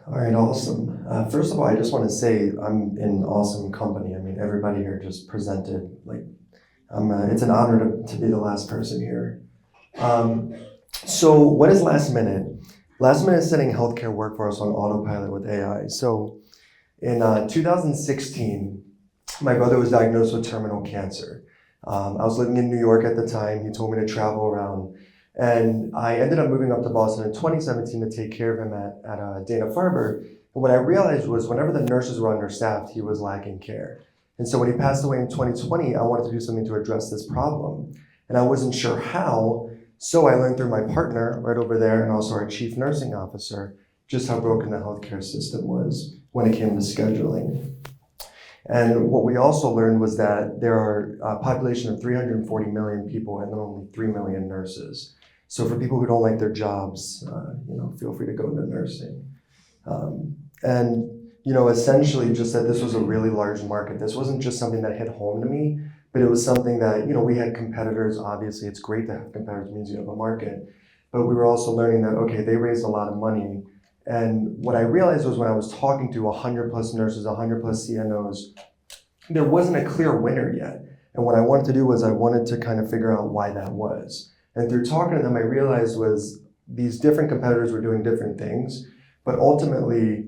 All right, awesome. First of all, I just want to say I'm in awesome company. I mean, everybody here just presented. It's an honor to be the last person here. So what is last minute? Last minute is setting healthcare workforce on autopilot with AI. So in 2016, my brother was diagnosed with terminal cancer. I was living in New York at the time. He told me to travel around. And I ended up moving up to Boston in 2017 to take care of him at Dana-Farber. And what I realized was whenever the nurses were understaffed, he was lacking care. And so when he passed away in 2020, I wanted to do something to address this problem. And I wasn't sure how. So I learned through my partner right over there and also our chief nursing officer just how broken the healthcare system was when it came to scheduling. And what we also learned was that there are a population of 340 million people and then only 3 million nurses. So for people who don't like their jobs, feel free to go into nursing. Essentially just that this was a really large market. This wasn't just something that hit home to me, but it was something that, we had competitors. Obviously, it's great to have competitors, means you have a market. But we were also learning that, okay, they raised a lot of money. And what I realized was when I was talking to 100 plus nurses, 100 plus CNOs, there wasn't a clear winner yet. And what I wanted to do was I wanted to kind of figure out why that was. And through talking to them, I realized was these different competitors were doing different things, but ultimately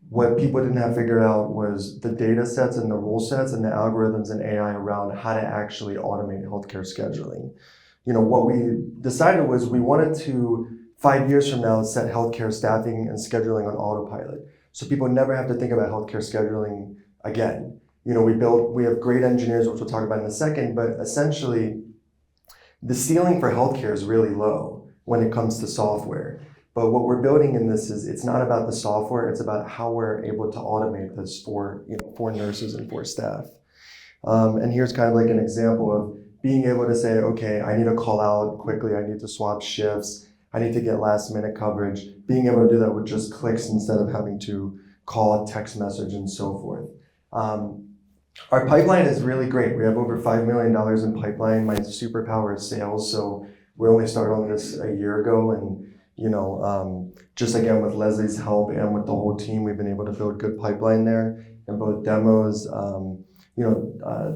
what people didn't have figured out was the data sets and the rule sets and the algorithms and AI around how to actually automate healthcare scheduling. What we decided was we wanted to, 5 years from now, set healthcare staffing and scheduling on autopilot. So people never have to think about healthcare scheduling again. We have great engineers, which we'll talk about in a second, but essentially the ceiling for healthcare is really low when it comes to software. But what we're building in this is it's not about the software, it's about how we're able to automate this for nurses and for staff. And here's kind of like an example of being able to say, okay, I need to call out quickly, I need to swap shifts, I need to get last minute coverage, being able to do that with just clicks instead of having to call, text message, and so forth. Our pipeline is really great. We have over $5 million in pipeline. My superpower is sales, so we only started on this a year ago, and just again with Leslie's help and with the whole team, we've been able to build good pipeline there in both demos,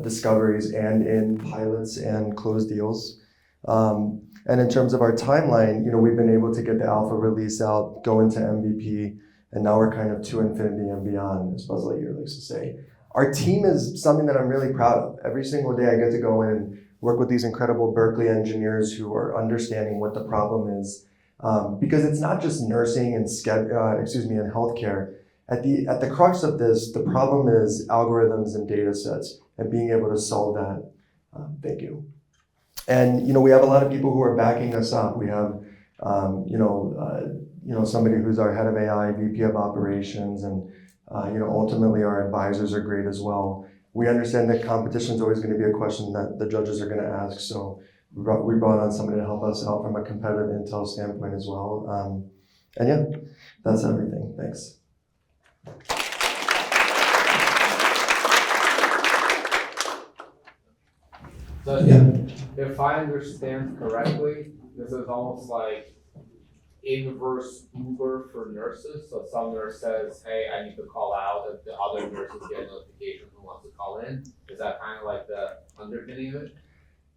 discoveries, and in pilots and closed deals. And in terms of our timeline, we've been able to get the alpha release out, go into MVP, and now we're kind of to infinity and beyond, as Buzz Lightyear likes to say. Our team is something that I'm really proud of. Every single day I get to go in and work with these incredible Berkeley engineers who are understanding what the problem is. Because it's not just nursing and and healthcare. At the crux of this, the problem is algorithms and data sets and being able to solve that. Thank you. And we have a lot of people who are backing us up. We have somebody who's our head of AI, VP of operations, and ultimately our advisors are great as well. We understand that competition is always going to be a question that the judges are going to ask. So we brought on somebody to help us out from a competitive intel standpoint as well. And yeah, that's everything. Thanks. So if I understand correctly, this is almost like inverse Uber for nurses. So some nurse says, hey, I need to call out, and the other nurses get a notification who wants to call in. Is that kind of like the underpinning of it?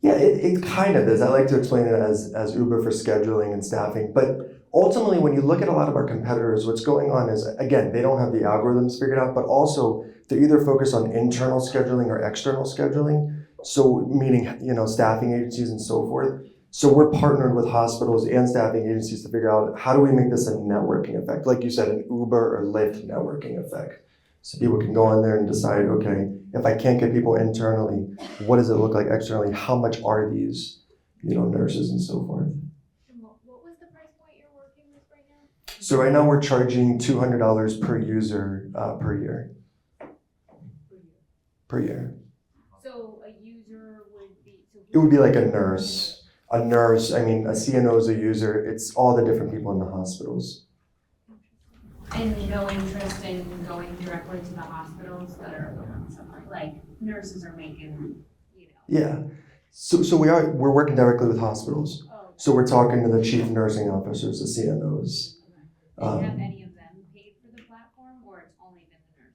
Yeah, it kind of is. I like to explain it as Uber for scheduling and staffing. But ultimately, when you look at a lot of our competitors, what's going on is, again, they don't have the algorithms figured out, but also they're either focused on internal scheduling or external scheduling. So meaning, staffing agencies and so forth. So we're partnered with hospitals and staffing agencies to figure out how do we make this a networking effect? Like you said, an Uber or Lyft networking effect. So people can go on there and decide, okay, if I can't get people internally, what does it look like externally? How much are these, nurses and so forth? And what was the price point you're working with right now? So right now we're charging $200 per user per year. Per year. So a user would be. It would be like a nurse. A CNO is a user. It's all the different people in the hospitals. And no interest in going directly to the hospitals that are like nurses are making, Yeah. So we're working directly with hospitals. Oh. So we're talking to the chief nursing officers, the CNOs. And have any of them paid for the platform, or it's only been the nurses?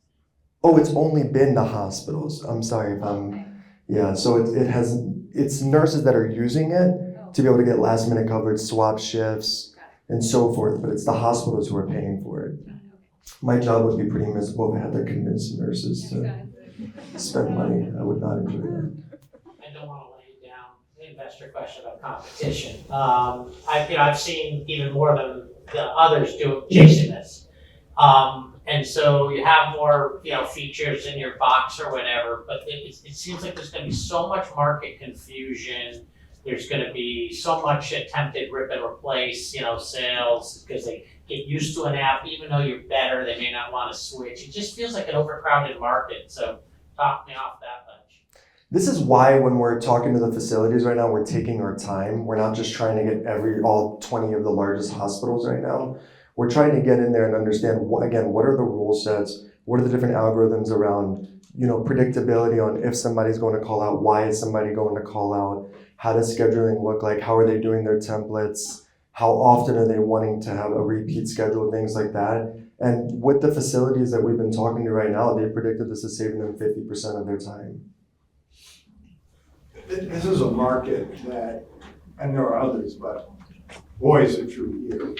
Oh, it's only been the hospitals. I'm sorry if I'm. Okay. Yeah. So it's nurses that are using it to be able to get last minute coverage, swap shifts, and so forth, but it's the hospitals who are paying for it. My job would be pretty miserable if I had to convince nurses to spend money. I would not enjoy that. I don't want to lay you down the investor question about competition. I've seen even more than the others chasing this. And so you have more, features in your box or whatever, but it seems like there's going to be so much market confusion. There's going to be so much attempted rip and replace, sales, because they get used to an app, even though you're better, they may not want to switch. It just feels like an overcrowded market. So talk me off that much. This is why when we're talking to the facilities right now, we're taking our time. We're not just trying to get all 20 of the largest hospitals right now. We're trying to get in there and understand, what are the rule sets? What are the different algorithms around, predictability on if somebody's going to call out, why is somebody going to call out, how does scheduling look like, how are they doing their templates, how often are they wanting to have a repeat schedule, things like that. And with the facilities that we've been talking to right now, they predicted this is saving them 50% of their time. This is a market that, and there are others, but boy is it true here,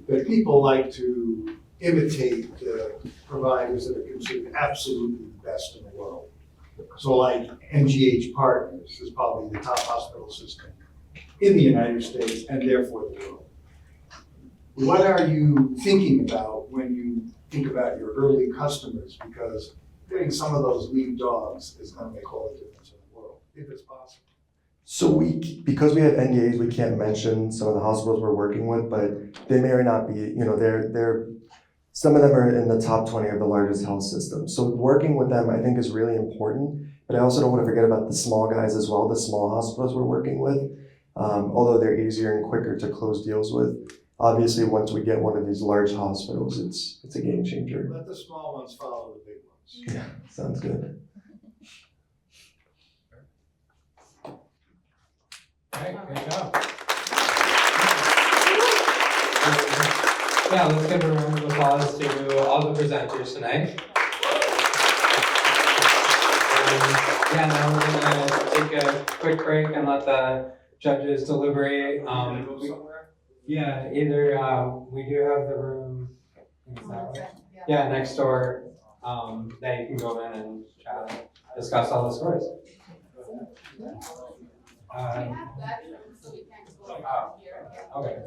that people like to imitate the providers that are considered absolutely the best in the world. So like NGH Partners is probably the top hospital system in the United States and therefore the world. What are you thinking about when you think about your early customers? Because getting some of those lead dogs is going to make all the difference in the world, if it's possible. So because we have NDAs, we can't mention some of the hospitals we're working with, but they may or not be, they're some of them are in the top 20 of the largest health systems. So working with them, I think, is really important. But I also don't want to forget about the small guys as well, the small hospitals we're working with. Although they're easier and quicker to close deals with. Obviously, once we get one of these large hospitals, it's a game changer. Let the small ones follow the big ones. Yeah, sounds good. All right, great job. Yeah, let's give a round of applause to all the presenters tonight. Now we're gonna take a quick break and let the judges deliberate. Either we do have the room next door that you can go in and chat and discuss all the scores. Okay.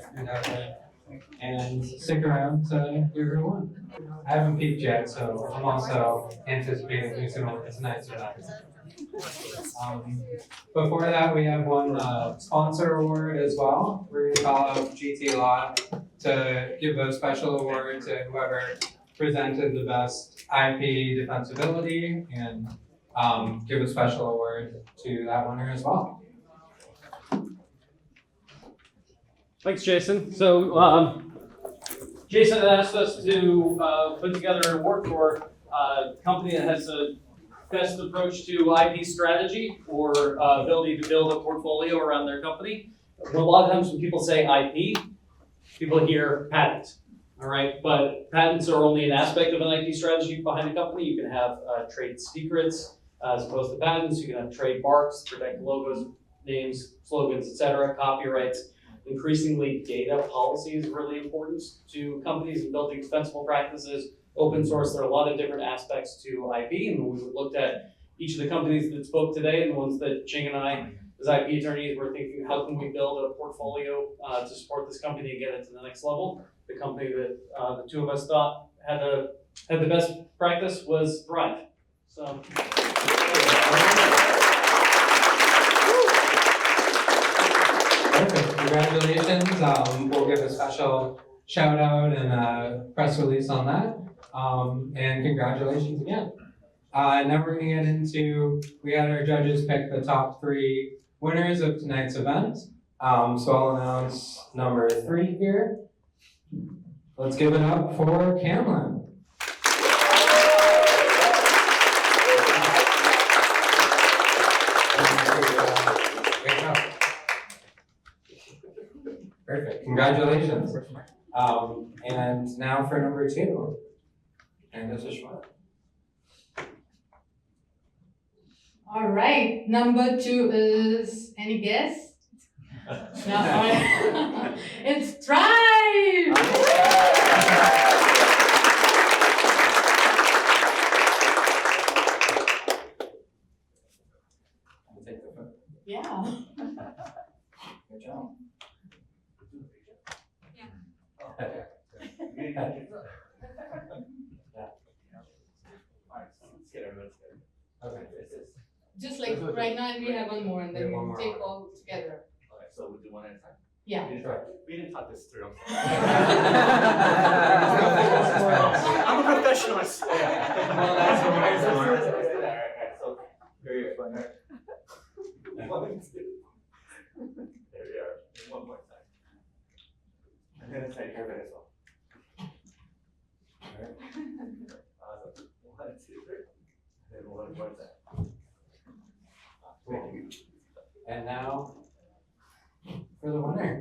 And stick around to hear who won. I haven't peeked yet, so I'm also anticipating who's going to win tonight's event. Before that, we have one sponsor award as well. We're going to call out GT Law to give a special award to whoever presented the best IP defensibility and give a special award to that winner as well. Thanks, Jason. So Jason had asked us to put together an award for a company that has the best approach to IP strategy or ability to build a portfolio around their company. A lot of times when people say IP, people hear patent, all right? But patents are only an aspect of an IP strategy behind a company. You can have trade secrets as opposed to patents. You can have trademarks, protect logos, names, slogans, etc., copyrights. Increasingly, data policy is really important to companies in building defensible practices. Open source, there are a lot of different aspects to IP, and when we looked at each of the companies that spoke today and the ones that Ching and I, as IP attorneys, were thinking, how can we build a portfolio to support this company and get it to the next level? The company that the two of us thought had the best practice was Thrive. So. Perfect, congratulations. We'll give a special shout out and a press release on that. And congratulations again. Now we're gonna get into, we had our judges pick the top 3 winners of tonight's event. So I'll announce number 3 here. Let's give it up for Cameron. Great job. Perfect, congratulations. And now for number 2. And this is Schwab. All right, number 2 is, any guess? No, all right. It's Thrive! Okay. Just like right now, we have one more and then we'll take all together. Okay, so we'll do one at a time? Yeah. We didn't talk this through. I'm a professionalist. Well, that's smart. So, very fun. One, two. There we are. One more time. I'm gonna take care of it as well. Alright. Awesome. 1, 2, 3. And then one more time. Thank you. And now for the winner.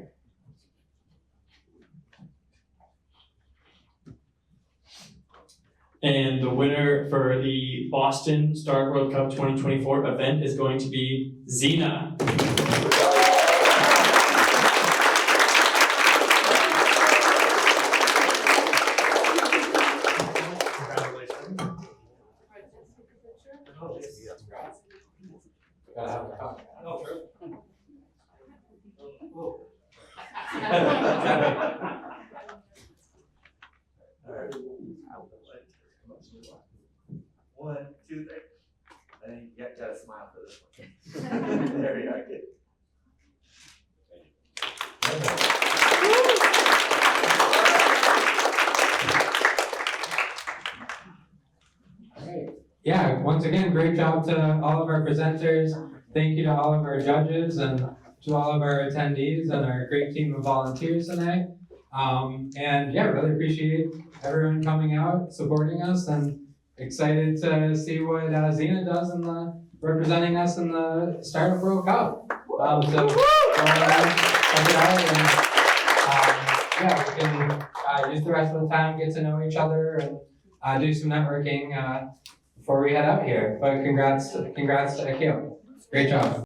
And the winner for the Boston Startup World Cup 2024 event is going to be XENA. One, two, three. I think you gotta smile for this one. There we are. Good. Yeah, once again, great job to all of our presenters. Thank you to all of our judges and to all of our attendees and our great team of volunteers tonight. And yeah, really appreciate everyone coming out, supporting us, and excited to see what XENA does in representing us in the Startup World Cup. So check it out, and yeah, we can use the rest of the time, get to know each other, and do some networking before we head out here. But congrats to Akhil. Great job.